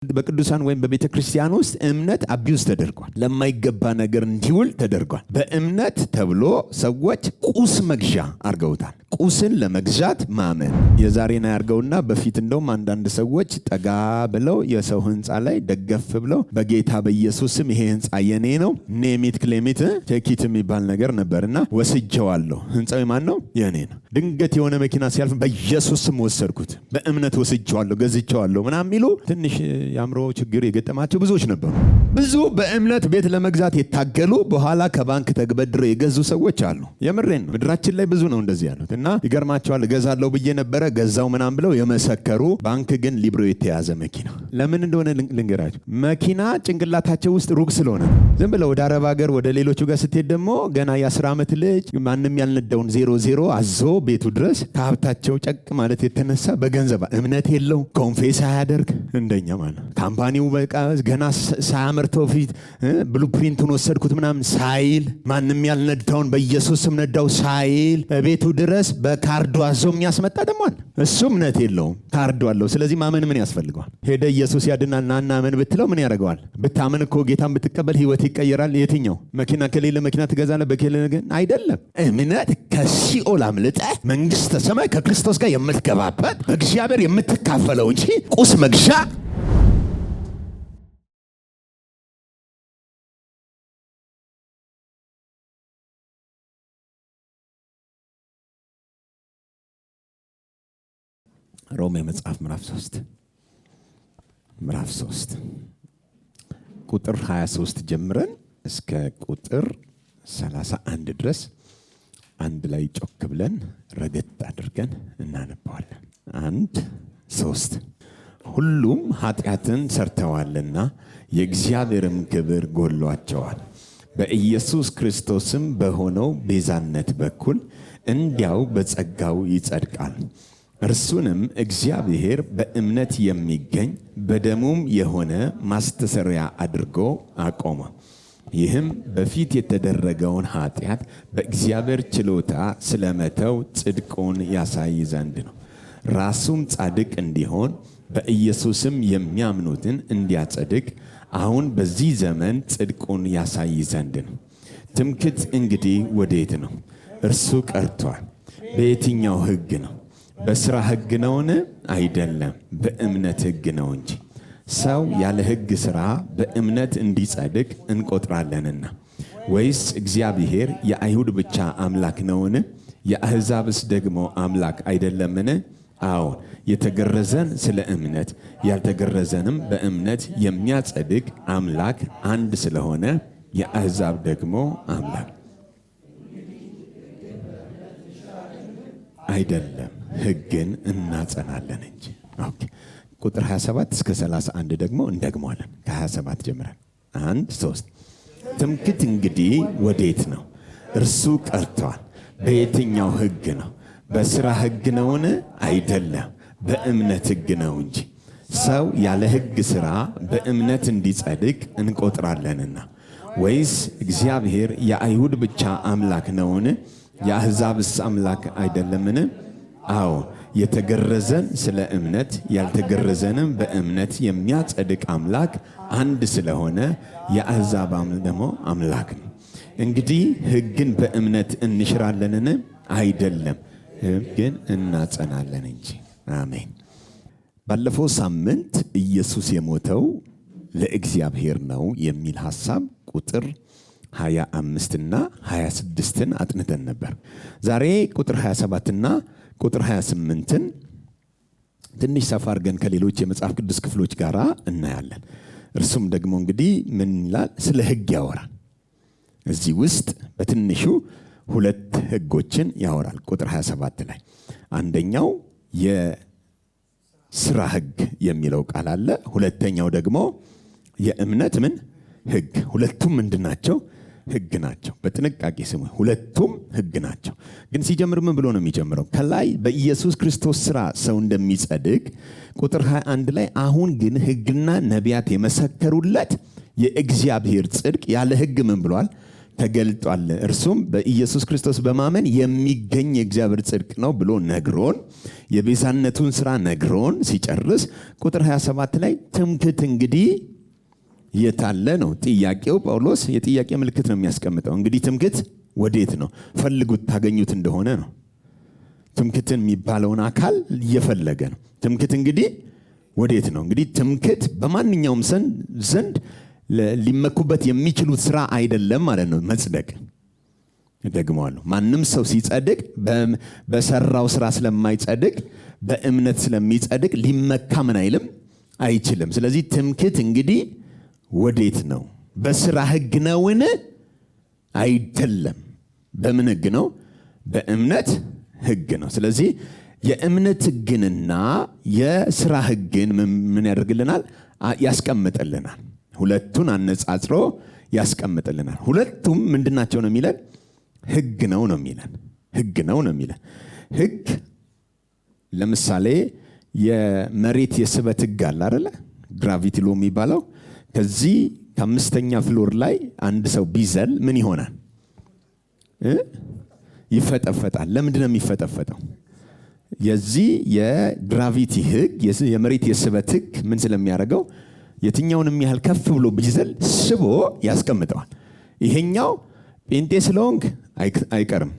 በቅዱሳን ወይም በቤተክርስቲያን ውስጥ እምነት አቢዩዝ ተደርጓል። ለማይገባ ነገር እንዲውል ተደርጓል። በእምነት ተብሎ ሰዎች ቁስ መግዣ አርገውታል። ቁስን ለመግዛት ማመን የዛሬና ያርገውና በፊት እንደውም አንዳንድ ሰዎች ጠጋ ብለው የሰው ህንጻ ላይ ደገፍ ብለው በጌታ በኢየሱስም ይሄ ህንጻ የኔ ነው ኔሚት ክሌሚት ቴኪት የሚባል ነገር ነበርና ወስጄዋለሁ። ህንጻው ማን ነው? የኔ ነው። ድንገት የሆነ መኪና ሲያልፍ በኢየሱስም ወሰድኩት፣ በእምነት ወስጄዋለሁ፣ ገዝቼዋለሁ ምናምን የሚሉ ትንሽ የአእምሮ ችግር የገጠማቸው ብዙዎች ነበሩ። ብዙ በእምነት ቤት ለመግዛት የታገሉ በኋላ ከባንክ ተበድረው የገዙ ሰዎች አሉ። የምሬን ነው። ምድራችን ላይ ብዙ ነው እንደዚህ ያሉት እና ይገርማቸዋል። እገዛለሁ ብዬ ነበረ ገዛው ምናምን ብለው የመሰከሩ፣ ባንክ ግን ሊብሮ የተያዘ መኪና። ለምን እንደሆነ ልንገራችሁ። መኪና ጭንቅላታቸው ውስጥ ሩቅ ስለሆነ ዝም ብለው ወደ አረብ ሀገር ወደ ሌሎቹ ጋር ስትሄድ ደግሞ ገና የ10 ዓመት ልጅ ማንም ያልነዳውን 00 አዞ ቤቱ ድረስ ከሀብታቸው ጨቅ ማለት የተነሳ በገንዘብ እምነት የለው ኮንፌስ አያደርግ እንደኛ ማለት ካምፓኒው በቃ ገና ሳያመርተው ፊት ብሉፕሪንቱን ወሰድኩት ምናምን ሳይል ማንም ያልነዳውን በኢየሱስ ስም ነዳው ሳይል በቤቱ ድረስ በካርዱ አዞ የሚያስመጣ ደግሞ አለ። እሱ እምነት የለውም፣ ካርዱ አለው። ስለዚህ ማመን ምን ያስፈልገዋል? ሄደ ኢየሱስ ያድናል ናና አመን ብትለው ምን ያደርገዋል? ብታመን እኮ ጌታን ብትቀበል ህይወት ይቀየራል። የትኛው መኪና ከሌለ መኪና ትገዛለህ፣ በከሌለ ግን አይደለም። እምነት ከሲኦል አምልጠ መንግስተ ሰማይ ከክርስቶስ ጋር የምትገባበት በእግዚአብሔር የምትካፈለው እንጂ ቁስ መግዣ ሮሜ መጽሐፍ ምዕራፍ 3 ቁጥር 23 ጀምረን እስከ ቁጥር 31 ድረስ አንድ ላይ ጮክ ብለን ረገጥ አድርገን እናነባዋለን። 1 3 ሁሉም ኃጢአትን ሰርተዋልና የእግዚአብሔርም ክብር ጎሏቸዋል፣ በኢየሱስ ክርስቶስም በሆነው ቤዛነት በኩል እንዲያው በጸጋው ይጸድቃል። እርሱንም እግዚአብሔር በእምነት የሚገኝ በደሙም የሆነ ማስተሰሪያ አድርጎ አቆመ። ይህም በፊት የተደረገውን ኃጢአት በእግዚአብሔር ችሎታ ስለመተው ጽድቁን ያሳይ ዘንድ ነው። ራሱም ጻድቅ እንዲሆን በኢየሱስም የሚያምኑትን እንዲያጸድቅ አሁን በዚህ ዘመን ጽድቁን ያሳይ ዘንድ ነው። ትምክህት እንግዲህ ወዴት ነው? እርሱ ቀርቷል። በየትኛው ሕግ ነው? በሥራ ሕግ ነውን? አይደለም፣ በእምነት ሕግ ነው እንጂ። ሰው ያለ ሕግ ሥራ በእምነት እንዲጸድቅ እንቆጥራለንና። ወይስ እግዚአብሔር የአይሁድ ብቻ አምላክ ነውን? የአሕዛብስ ደግሞ አምላክ አይደለምን? አዎን፣ የተገረዘን ስለ እምነት ያልተገረዘንም በእምነት የሚያጸድቅ አምላክ አንድ ስለሆነ የአሕዛብ ደግሞ አምላክ አይደለም፣ ሕግን እናጸናለን እንጂ። ኦኬ። ቁጥር 27 እስከ 31 ደግሞ እንደግመዋለን። ከ27 ጀምረን 1 3 ትምክህት እንግዲህ ወዴት ነው? እርሱ ቀርቷል። በየትኛው ሕግ ነው? በሥራ ሕግ ነውን? አይደለም፣ በእምነት ሕግ ነው እንጂ። ሰው ያለ ሕግ ሥራ በእምነት እንዲጸድቅ እንቆጥራለንና። ወይስ እግዚአብሔር የአይሁድ ብቻ አምላክ ነውን? የአሕዛብስ አምላክ አይደለምን? አዎ፣ የተገረዘን ስለ እምነት ያልተገረዘንም በእምነት የሚያጸድቅ አምላክ አንድ ስለሆነ የአሕዛብ ደግሞ አምላክ ነው። እንግዲህ ሕግን በእምነት እንሽራለንን? አይደለም፣ ሕግን እናጸናለን እንጂ። አሜን። ባለፈው ሳምንት ኢየሱስ የሞተው ለእግዚአብሔር ነው የሚል ሐሳብ ቁጥር 25 እና 26ን አጥንተን ነበር። ዛሬ ቁጥር 27 እና ቁጥር 28ን ትንሽ ሰፋ አድርገን ከሌሎች የመጽሐፍ ቅዱስ ክፍሎች ጋር እናያለን። እርሱም ደግሞ እንግዲህ ምን ይላል? ስለ ሕግ ያወራል። እዚህ ውስጥ በትንሹ 2 ሕጎችን ያወራል። ቁጥር 27 ላይ አንደኛው የሥራ ሕግ የሚለው ቃል አለ። ሁለተኛው ደግሞ የእምነት ምን ሕግ። ሁለቱም ምንድን ናቸው? ሕግ ናቸው። በጥንቃቄ ስሙ። ሁለቱም ሕግ ናቸው። ግን ሲጀምር ምን ብሎ ነው የሚጀምረው? ከላይ በኢየሱስ ክርስቶስ ሥራ ሰው እንደሚጸድቅ ቁጥር 21 ላይ አሁን ግን ሕግና ነቢያት የመሰከሩለት የእግዚአብሔር ጽድቅ ያለ ሕግ ምን ብሏል? ተገልጧል። እርሱም በኢየሱስ ክርስቶስ በማመን የሚገኝ የእግዚአብሔር ጽድቅ ነው ብሎ ነግሮን የቤዛነቱን ስራ ነግሮን ሲጨርስ ቁጥር 27 ላይ ትምክህት እንግዲህ የታለ ነው ጥያቄው። ጳውሎስ የጥያቄ ምልክት ነው የሚያስቀምጠው። እንግዲህ ትምክህት ወዴት ነው? ፈልጉት ታገኙት እንደሆነ ነው። ትምክህትን የሚባለውን አካል እየፈለገ ነው። ትምክህት እንግዲህ ወዴት ነው? እንግዲህ ትምክህት በማንኛውም ዘንድ ሊመኩበት የሚችሉት ስራ አይደለም ማለት ነው። መጽደቅ ደግመዋለሁ። ማንም ሰው ሲጸድቅ በሰራው ስራ ስለማይጸድቅ በእምነት ስለሚጸድቅ ሊመካ ምን አይልም አይችልም። ስለዚህ ትምክህት እንግዲህ ወዴት ነው? በስራ ህግ ነውን? አይደለም። በምን ህግ ነው? በእምነት ህግ ነው። ስለዚህ የእምነት ህግንና የስራ ህግን ምን ያደርግልናል? ያስቀምጥልናል። ሁለቱን አነጻጽሮ ያስቀምጥልናል። ሁለቱም ምንድናቸው ነው የሚለን? ህግ ነው የሚለን። ህግ ነው የሚለን። ህግ ለምሳሌ የመሬት የስበት ህግ አለ አይደለ? ግራቪቲ ሎ የሚባለው ከዚህ ከአምስተኛ ፍሎር ላይ አንድ ሰው ቢዘል ምን ይሆናል? ይፈጠፈጣል። ለምንድን ነው የሚፈጠፈጠው? የዚህ የግራቪቲ ህግ የመሬት የስበት ህግ ምን ስለሚያደርገው የትኛውንም ያህል ከፍ ብሎ ቢዘል ስቦ ያስቀምጠዋል። ይሄኛው ጴንጤ ስለሆንክ አይቀርም።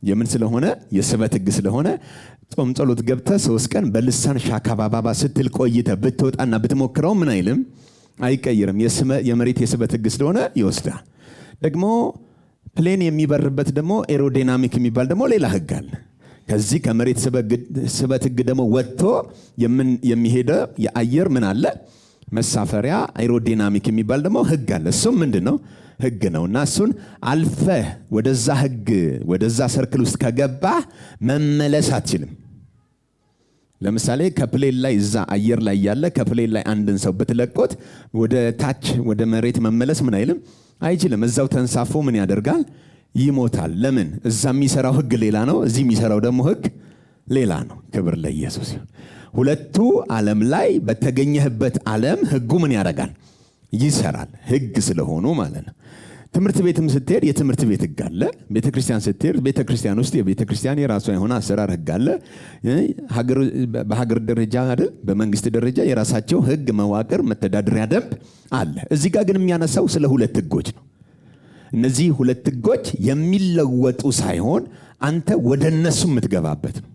የምን ስለሆነ? የስበት ህግ ስለሆነ ጾም ጸሎት ገብተህ 3 ቀን በልሳን ሻካባባባ ስትል ቆይተህ ብትወጣና ብትሞክረው ምን አይልም? አይቀይርም። የመሬት የስበት ህግ ስለሆነ ይወስዳል። ደግሞ ፕሌን የሚበርበት ደግሞ ኤሮዳይናሚክ የሚባል ደግሞ ሌላ ህግ አለ። ከዚህ ከመሬት ስበት ህግ ደግሞ ወጥቶ የሚሄደ የአየር ምን አለ? መሳፈሪያ ኤሮዳይናሚክ የሚባል ደግሞ ህግ አለ። እሱም ምንድነው? ህግ ነውና እሱን አልፈህ ወደዛ ሰርክል ውስጥ ከገባህ መመለስ አትችልም። ለምሳሌ ከፕሌን ላይ እዛ አየር ላይ ያለ ከፕሌን ላይ አንድን ሰው ብትለቆት ወደ ታች ወደ መሬት መመለስ ምን አይልም? አይችልም። እዛው ተንሳፎ ምን ያደርጋል? ይሞታል። ለምን? እዛ የሚሰራው ህግ ሌላ ነው፣ እዚህ የሚሰራው ደግሞ ህግ ሌላ ነው። ክብር ለኢየሱስ ይሁን። ሁለቱ ዓለም ላይ በተገኘህበት ዓለም ህጉ ምን ያደርጋል? ይሰራል። ህግ ስለሆኑ ማለት ነው። ትምህርት ቤትም ስትሄድ የትምህርት ቤት ህግ አለ። ቤተክርስቲያን ስትሄድ ቤተክርስቲያን ውስጥ የቤተክርስቲያን የራሷ የሆነ አሰራር ህግ አለ። በሀገር ደረጃ አይደል፣ በመንግስት ደረጃ የራሳቸው ህግ፣ መዋቅር፣ መተዳደሪያ ደንብ አለ። እዚህ ጋር ግን የሚያነሳው ስለ ሁለት ህጎች ነው። እነዚህ ሁለት ህጎች የሚለወጡ ሳይሆን አንተ ወደ እነሱ የምትገባበት ነው።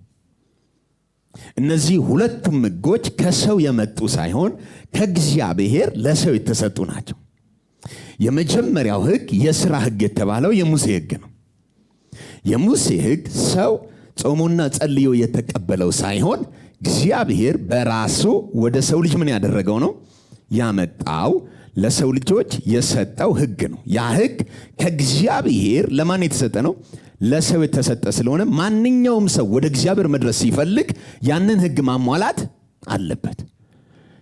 እነዚህ ሁለቱም ህጎች ከሰው የመጡ ሳይሆን ከእግዚአብሔር ለሰው የተሰጡ ናቸው። የመጀመሪያው ህግ የሥራ ህግ የተባለው የሙሴ ህግ ነው። የሙሴ ህግ ሰው ጾሙና ጸልዮ የተቀበለው ሳይሆን እግዚአብሔር በራሱ ወደ ሰው ልጅ ምን ያደረገው ነው? ያመጣው ለሰው ልጆች የሰጠው ህግ ነው። ያ ህግ ከእግዚአብሔር ለማን የተሰጠ ነው? ለሰው የተሰጠ ስለሆነ ማንኛውም ሰው ወደ እግዚአብሔር መድረስ ሲፈልግ ያንን ህግ ማሟላት አለበት።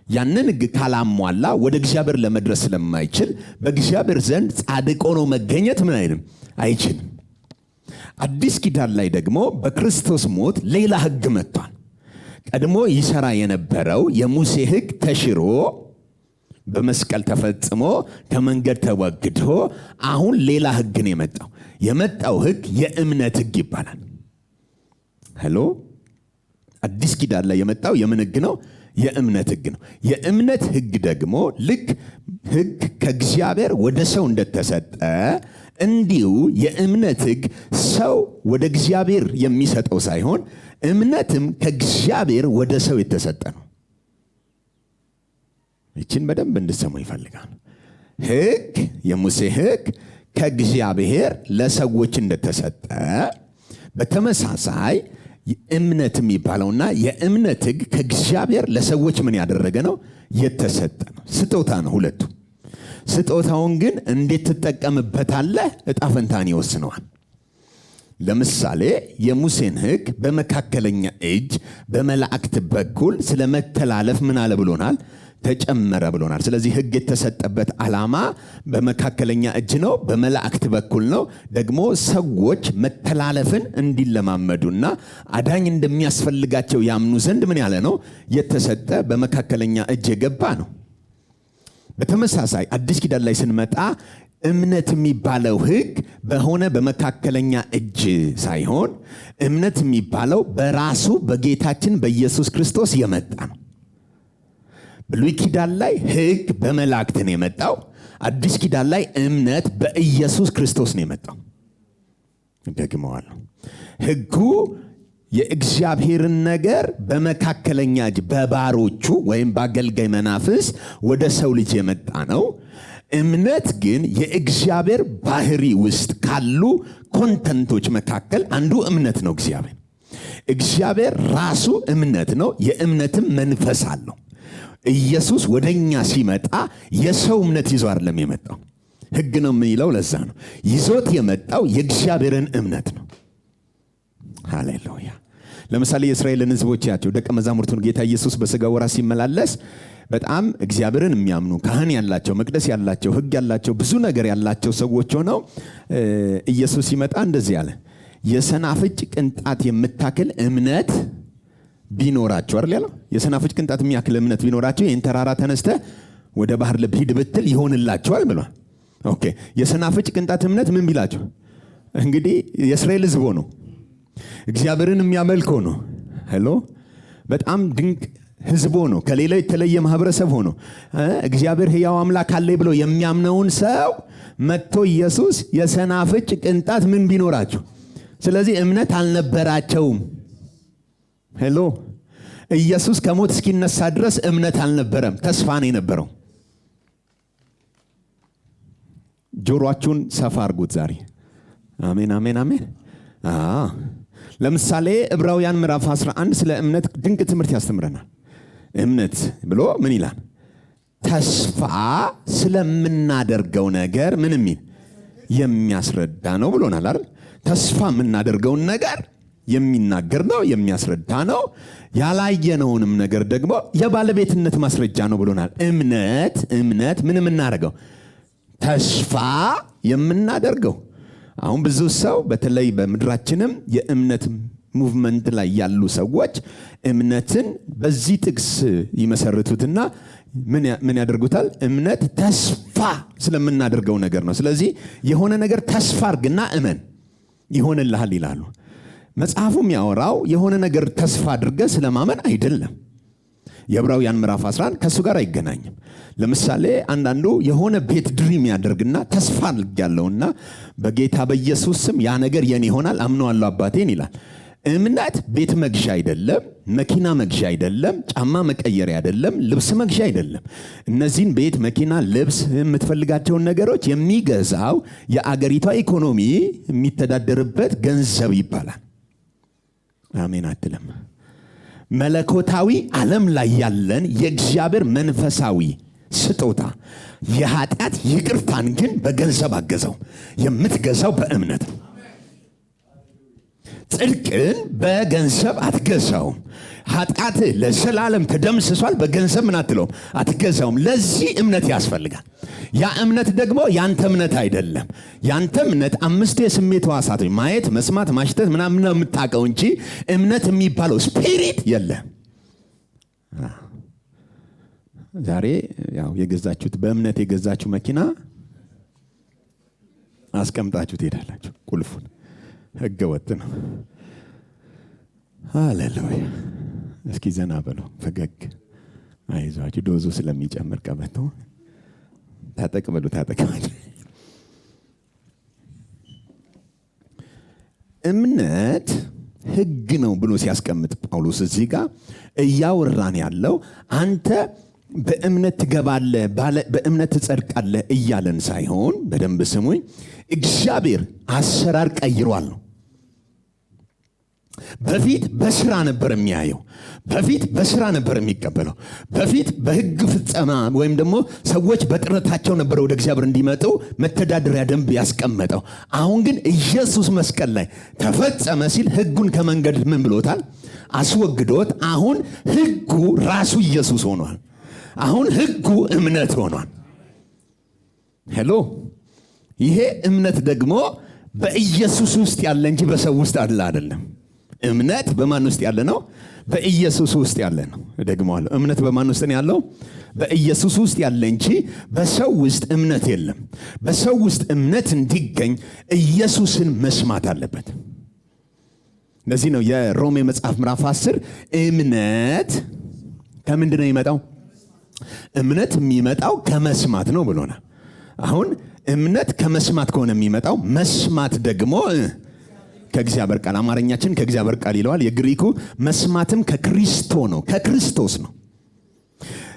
ያንን ህግ ካላሟላ ወደ እግዚአብሔር ለመድረስ ስለማይችል በእግዚአብሔር ዘንድ ጻድቅ ሆኖ መገኘት ምን አይልም? አይችልም። አዲስ ኪዳን ላይ ደግሞ በክርስቶስ ሞት ሌላ ህግ መጥቷል። ቀድሞ ይሰራ የነበረው የሙሴ ህግ ተሽሮ በመስቀል ተፈጽሞ ከመንገድ ተወግዶ አሁን ሌላ ህግ ነው የመጣው። የመጣው ህግ የእምነት ህግ ይባላል። ሄሎ፣ አዲስ ኪዳን ላይ የመጣው የምን ህግ ነው? የእምነት ህግ ነው። የእምነት ህግ ደግሞ ልክ ህግ ከእግዚአብሔር ወደ ሰው እንደተሰጠ እንዲሁ የእምነት ህግ ሰው ወደ እግዚአብሔር የሚሰጠው ሳይሆን እምነትም ከእግዚአብሔር ወደ ሰው የተሰጠ ነው። ይችን በደንብ እንድሰሙ ይፈልጋል። ህግ የሙሴ ህግ ከእግዚአብሔር ለሰዎች እንደተሰጠ በተመሳሳይ እምነት የሚባለውና የእምነት ህግ ከእግዚአብሔር ለሰዎች ምን ያደረገ ነው? የተሰጠ ነው። ስጦታ ነው ሁለቱ። ስጦታውን ግን እንዴት ትጠቀምበታለህ? ዕጣ ፈንታን ይወስነዋል። ለምሳሌ የሙሴን ህግ በመካከለኛ እጅ በመላእክት በኩል ስለመተላለፍ ምን አለ ብሎናል? ተጨመረ ብሎናል። ስለዚህ ህግ የተሰጠበት ዓላማ በመካከለኛ እጅ ነው፣ በመላእክት በኩል ነው። ደግሞ ሰዎች መተላለፍን እንዲለማመዱና አዳኝ እንደሚያስፈልጋቸው ያምኑ ዘንድ ምን ያለ ነው? የተሰጠ በመካከለኛ እጅ የገባ ነው። በተመሳሳይ አዲስ ኪዳን ላይ ስንመጣ እምነት የሚባለው ሕግ በሆነ በመካከለኛ እጅ ሳይሆን እምነት የሚባለው በራሱ በጌታችን በኢየሱስ ክርስቶስ የመጣ ነው። ብሉይ ኪዳን ላይ ሕግ በመላእክት ነው የመጣው። አዲስ ኪዳን ላይ እምነት በኢየሱስ ክርስቶስ ነው የመጣው። ደግመዋለሁ። ሕጉ የእግዚአብሔርን ነገር በመካከለኛ እጅ በባሮቹ ወይም በአገልጋይ መናፍስ ወደ ሰው ልጅ የመጣ ነው። እምነት ግን የእግዚአብሔር ባህሪ ውስጥ ካሉ ኮንተንቶች መካከል አንዱ እምነት ነው። እግዚአብሔር ራሱ እምነት ነው። የእምነትም መንፈስ አለው። ኢየሱስ ወደኛ ሲመጣ የሰው እምነት ይዞ አይደለም የመጣው። ሕግ ነው የሚለው ለዛ ነው። ይዞት የመጣው የእግዚአብሔርን እምነት ነው። ሃሌሉያ። ለምሳሌ የእስራኤልን ሕዝቦች ያቸው ደቀ መዛሙርቱን ጌታ ኢየሱስ በሥጋ ወራት ሲመላለስ በጣም እግዚአብሔርን የሚያምኑ ካህን ያላቸው፣ መቅደስ ያላቸው፣ ሕግ ያላቸው፣ ብዙ ነገር ያላቸው ሰዎች ሆነው ኢየሱስ ሲመጣ እንደዚህ አለ፣ የሰናፍጭ ቅንጣት የምታክል እምነት ቢኖራቸው አይደል ያለው። የሰናፍጭ ቅንጣት የሚያክል እምነት ቢኖራቸው ይህን ተራራ ተነስተህ ወደ ባህር ልብ ሂድ ብትል ይሆንላቸዋል ብሏል። ኦኬ። የሰናፍጭ ቅንጣት እምነት ምን ቢላቸው እንግዲህ የእስራኤል ሕዝብ ነው፣ እግዚአብሔርን የሚያመልከው ነው። ሄሎ በጣም ድንቅ ሕዝብ ነው። ከሌላው የተለየ ማህበረሰብ ሆኖ እግዚአብሔር ሕያው አምላክ አለ ብሎ የሚያምነውን ሰው መጥቶ ኢየሱስ የሰናፍጭ ቅንጣት ምን ቢኖራቸው፣ ስለዚህ እምነት አልነበራቸውም። ሄሎ ኢየሱስ ከሞት እስኪነሳ ድረስ እምነት አልነበረም፣ ተስፋ ነው የነበረው። ጆሮአችሁን ሰፋ አድርጉት ዛሬ። አሜን አሜን አሜን። ለምሳሌ ዕብራውያን ምዕራፍ 11 ስለ እምነት ድንቅ ትምህርት ያስተምረናል። እምነት ብሎ ምን ይላል? ተስፋ ስለምናደርገው ነገር ምን የሚል የሚያስረዳ ነው ብሎናል አይደል? ተስፋ የምናደርገውን ነገር የሚናገር ነው፣ የሚያስረዳ ነው። ያላየነውንም ነገር ደግሞ የባለቤትነት ማስረጃ ነው ብሎናል። እምነት ምን የምናደርገው? ተስፋ የምናደርገው። አሁን ብዙ ሰው በተለይ በምድራችንም የእምነት ሙቭመንት ላይ ያሉ ሰዎች እምነትን በዚህ ጥቅስ ይመሰርቱትና ምን ያደርጉታል? እምነት ተስፋ ስለምናደርገው ነገር ነው። ስለዚህ የሆነ ነገር ተስፋ አድርግና እመን ይሆንልሃል ይላሉ። መጽሐፉ የሚያወራው የሆነ ነገር ተስፋ አድርገህ ስለማመን አይደለም። የዕብራውያን ምዕራፍ 11 ከሱ ጋር አይገናኝም። ለምሳሌ አንዳንዱ የሆነ ቤት ድሪም ያደርግና ተስፋ አድርጋለሁና በጌታ በኢየሱስ ስም ያ ነገር የኔ ይሆናል አምነዋለሁ አባቴን ይላል። እምነት ቤት መግዣ አይደለም፣ መኪና መግዣ አይደለም፣ ጫማ መቀየሪያ አይደለም፣ ልብስ መግዣ አይደለም። እነዚህን ቤት፣ መኪና፣ ልብስ የምትፈልጋቸውን ነገሮች የሚገዛው የአገሪቷ ኢኮኖሚ የሚተዳደርበት ገንዘብ ይባላል። አሜን አትልም? መለኮታዊ ዓለም ላይ ያለን የእግዚአብሔር መንፈሳዊ ስጦታ የኃጢአት ይቅርታን ግን በገንዘብ አገዛው። የምትገዛው በእምነት ነው። ጽድቅን በገንዘብ አትገዛውም። ኃጢአት ለዘላለም ተደምስሷል። በገንዘብ ምን አትለውም፣ አትገዛውም። ለዚህ እምነት ያስፈልጋል። ያ እምነት ደግሞ ያንተ እምነት አይደለም። ያንተ እምነት 5 የስሜት ሕዋሳት ማየት፣ መስማት፣ ማሽተት ምናምን ነው የምታውቀው እንጂ እምነት የሚባለው ስፒሪት የለም። ዛሬ ያው የገዛችሁት በእምነት የገዛችሁ መኪና አስቀምጣችሁ ትሄዳላችሁ። ቁልፉን ሕገ ወጥ ነው። ሃሌሉያ። እስኪ ዘና በሉ፣ ፈገግ አይዟችሁ። ዶዙ ስለሚጨምር ቀበቶ ታጠቅ በሉ፣ ታጠቅማል። እምነት ሕግ ነው ብሎ ሲያስቀምጥ ጳውሎስ እዚህ ጋር እያወራን ያለው አንተ በእምነት ትገባለህ፣ በእምነት ትጸድቃለህ እያለን ሳይሆን፣ በደንብ ስሙኝ፣ እግዚአብሔር አሰራር ቀይሯል ነው። በፊት በስራ ነበር የሚያየው። በፊት በስራ ነበር የሚቀበለው። በፊት በሕግ ፍጸማ ወይም ደግሞ ሰዎች በጥረታቸው ነበር ወደ እግዚአብሔር እንዲመጡ መተዳደሪያ ደንብ ያስቀመጠው። አሁን ግን ኢየሱስ መስቀል ላይ ተፈጸመ ሲል ሕጉን ከመንገድ ምን ብሎታል? አስወግዶት አሁን ሕጉ ራሱ ኢየሱስ ሆኗል። አሁን ሕጉ እምነት ሆኗል። ሄሎ። ይሄ እምነት ደግሞ በኢየሱስ ውስጥ ያለ እንጂ በሰው ውስጥ አለ አይደለም። እምነት በማን ውስጥ ያለ ነው? በኢየሱስ ውስጥ ያለ ነው። ደግሞዋለሁ። እምነት በማን ውስጥ ነው ያለው? በኢየሱስ ውስጥ ያለ እንጂ በሰው ውስጥ እምነት የለም። በሰው ውስጥ እምነት እንዲገኝ ኢየሱስን መስማት አለበት። ለዚህ ነው የሮሜ መጽሐፍ ምዕራፍ 10 እምነት ከምንድን ነው የሚመጣው? እምነት የሚመጣው ከመስማት ነው ብሎናል። አሁን እምነት ከመስማት ከሆነ የሚመጣው መስማት ደግሞ ከእግዚአብሔር ቃል፣ አማርኛችን ከእግዚአብሔር ቃል ይለዋል። የግሪኩ መስማትም ከክሪስቶ ነው፣ ከክርስቶስ ነው።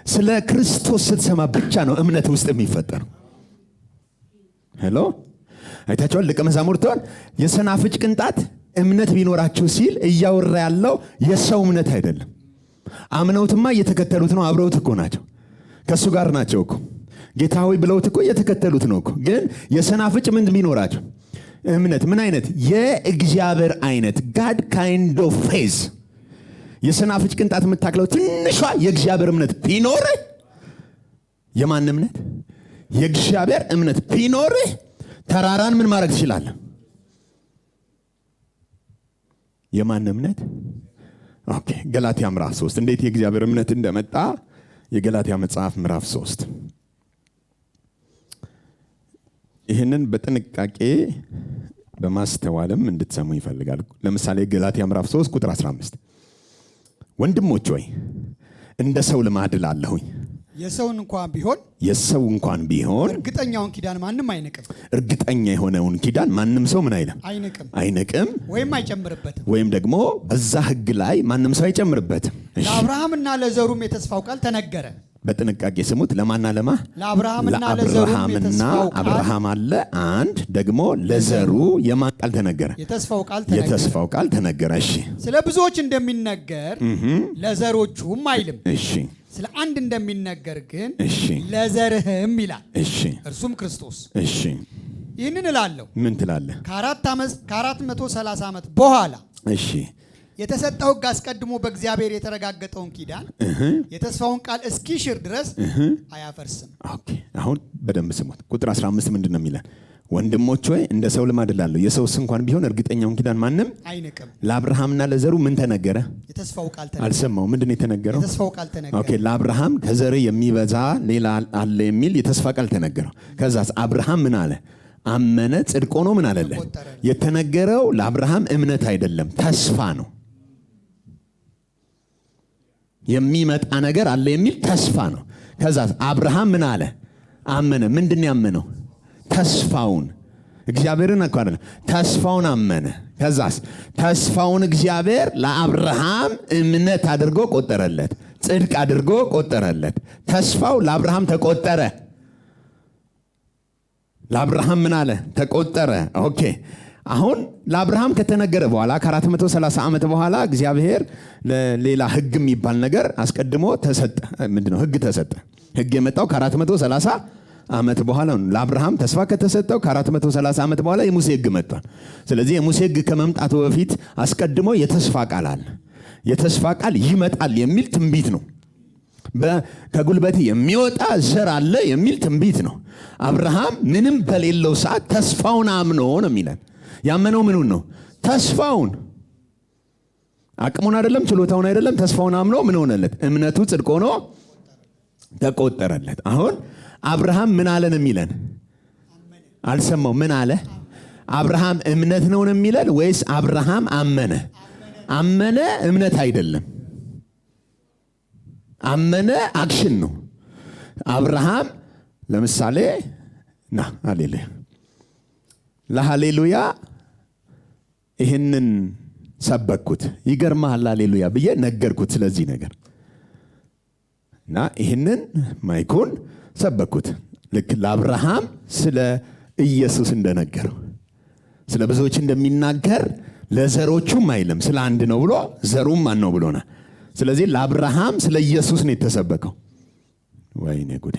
ስለ ክርስቶስ ስትሰማ ብቻ ነው እምነት ውስጥ የሚፈጠረው። ሄሎ አይታችኋል? ደቀ መዛሙርቱን የሰናፍጭ ቅንጣት እምነት ቢኖራችሁ ሲል እያወራ ያለው የሰው እምነት አይደለም። አምነውትማ እየተከተሉት ነው። አብረውት እኮ ናቸው፣ ከእሱ ጋር ናቸው እኮ። ጌታ ሆይ ብለውት እኮ እየተከተሉት ነው እኮ። ግን የሰናፍጭ ምን ቢኖራቸው እምነት፣ ምን አይነት? የእግዚአብሔር አይነት ጋድ ካይንድ ኦፍ ፌዝ። የሰናፍጭ ቅንጣት የምታክለው ትንሿ የእግዚአብሔር እምነት ቢኖር፣ የማን እምነት? የእግዚአብሔር እምነት ቢኖር ተራራን ምን ማድረግ ትችላለህ? የማን እምነት? ኦኬ ገላትያ ምዕራፍ 3 እንዴት የእግዚአብሔር እምነት እንደመጣ የገላትያ መጽሐፍ ምዕራፍ 3 ይህንን በጥንቃቄ በማስተዋልም እንድትሰሙ ይፈልጋል። ለምሳሌ ገላትያ ምዕራፍ 3 ቁጥር 15 ወንድሞች ሆይ እንደ ሰው ልማድ እላለሁኝ፣ የሰው እንኳን ቢሆን እርግጠኛውን ኪዳን ማንም አይንቅም። እርግጠኛ የሆነውን ኪዳን ማንም ሰው ምን አይልም? አይንቅም ወይም አይጨምርበትም። ወይም ደግሞ በዛ ሕግ ላይ ማንም ሰው አይጨምርበትም። ለአብርሃምና ለዘሩም የተስፋው ቃል ተነገረ። በጥንቃቄ ስሙት። ለማንና ለማ? ለአብርሃምና ለዘሩም አብርሃም አለ አንድ፣ ደግሞ ለዘሩ የማን ቃል ተነገረ? የተስፋው ቃል ተነገረ። እሺ ስለ ብዙዎች እንደሚነገር ለዘሮቹም አይልም። እሺ ስለ አንድ እንደሚነገር ግን ለዘርህም ይላል። እሺ እርሱም ክርስቶስ። እሺ ይህንን እላለሁ። ምን ትላለህ? ከ430 ዓመት በኋላ እሺ የተሰጠው ሕግ አስቀድሞ በእግዚአብሔር የተረጋገጠውን ኪዳን የተስፋውን ቃል እስኪሽር ድረስ አያፈርስም። ኦኬ አሁን በደንብ ስሙት። ቁጥር 15 ምንድነው የሚለን? ወንድሞች ሆይ እንደ ሰው ልማድ እላለሁ፣ የሰውስ እንኳን ቢሆን እርግጠኛውን ኪዳን ማንም አይንቅም። ለአብርሃምና ለዘሩ ምን ተነገረ? የተስፋው ቃል ተነገረ። አልሰማው። ምንድነው የተነገረው? የተስፋው ቃል ተነገረ። ኦኬ ለአብርሃም ከዘር የሚበዛ ሌላ አለ የሚል የተስፋ ቃል ተነገረው። ከዛስ አብርሃም ምን አለ? አመነ፣ ጽድቅ ሆኖ ምን አለለ? የተነገረው ለአብርሃም እምነት አይደለም፣ ተስፋ ነው። የሚመጣ ነገር አለ የሚል ተስፋ ነው። ከዛስ አብርሃም ምን አለ? አመነ። ምንድነው ያመነው? ተስፋውን። እግዚአብሔርን እኮ አይደለም፣ ተስፋውን አመነ። ከዛስ ተስፋውን እግዚአብሔር ለአብርሃም እምነት አድርጎ ቆጠረለት፣ ጽድቅ አድርጎ ቆጠረለት። ተስፋው ለአብርሃም ተቆጠረ። ለአብርሃም ምን አለ? ተቆጠረ። ኦኬ አሁን ለአብርሃም ከተነገረ በኋላ ከ430 ዓመት በኋላ እግዚአብሔር ሌላ ሕግ የሚባል ነገር አስቀድሞ ተሰጠ። ምንድነው? ሕግ ተሰጠ። ሕግ የመጣው ከ430 ዓመት በኋላ ነው። ለአብርሃም ተስፋ ከተሰጠው ከ430 ዓመት በኋላ የሙሴ ሕግ መጥቷል። ስለዚህ የሙሴ ሕግ ከመምጣቱ በፊት አስቀድሞ የተስፋ ቃል አለ። የተስፋ ቃል ይመጣል የሚል ትንቢት ነው። ከጉልበት የሚወጣ ዘር አለ የሚል ትንቢት ነው። አብርሃም ምንም በሌለው ሰዓት ተስፋውን አምኖ ነው የሚለን። ያመነው ምኑን ነው? ተስፋውን። አቅሙን አይደለም፣ ችሎታውን አይደለም። ተስፋውን አምኖ ምን ሆነለት? እምነቱ ጽድቅ ሆኖ ተቆጠረለት። አሁን አብርሃም ምን አለን የሚለን? አልሰማው። ምን አለ? አብርሃም እምነት ነው የሚለን ወይስ አብርሃም አመነ? አመነ እምነት አይደለም። አመነ አክሽን ነው። አብርሃም ለምሳሌ ሃሌሉያ ለሃሌሉያ ይህንን ሰበኩት። ይገርማል ሃሌሉያ ብዬ ነገርኩት ስለዚህ ነገር እና ይህንን ማይኩን ሰበኩት። ልክ ለአብርሃም ስለ ኢየሱስ እንደነገረው ስለ ብዙዎች እንደሚናገር ለዘሮቹም አይልም፣ ስለ አንድ ነው ብሎ ዘሩም ማን ነው ብሎናል። ስለዚህ ለአብርሃም ስለ ኢየሱስ ነው የተሰበከው። ወይኔ ጉዴ!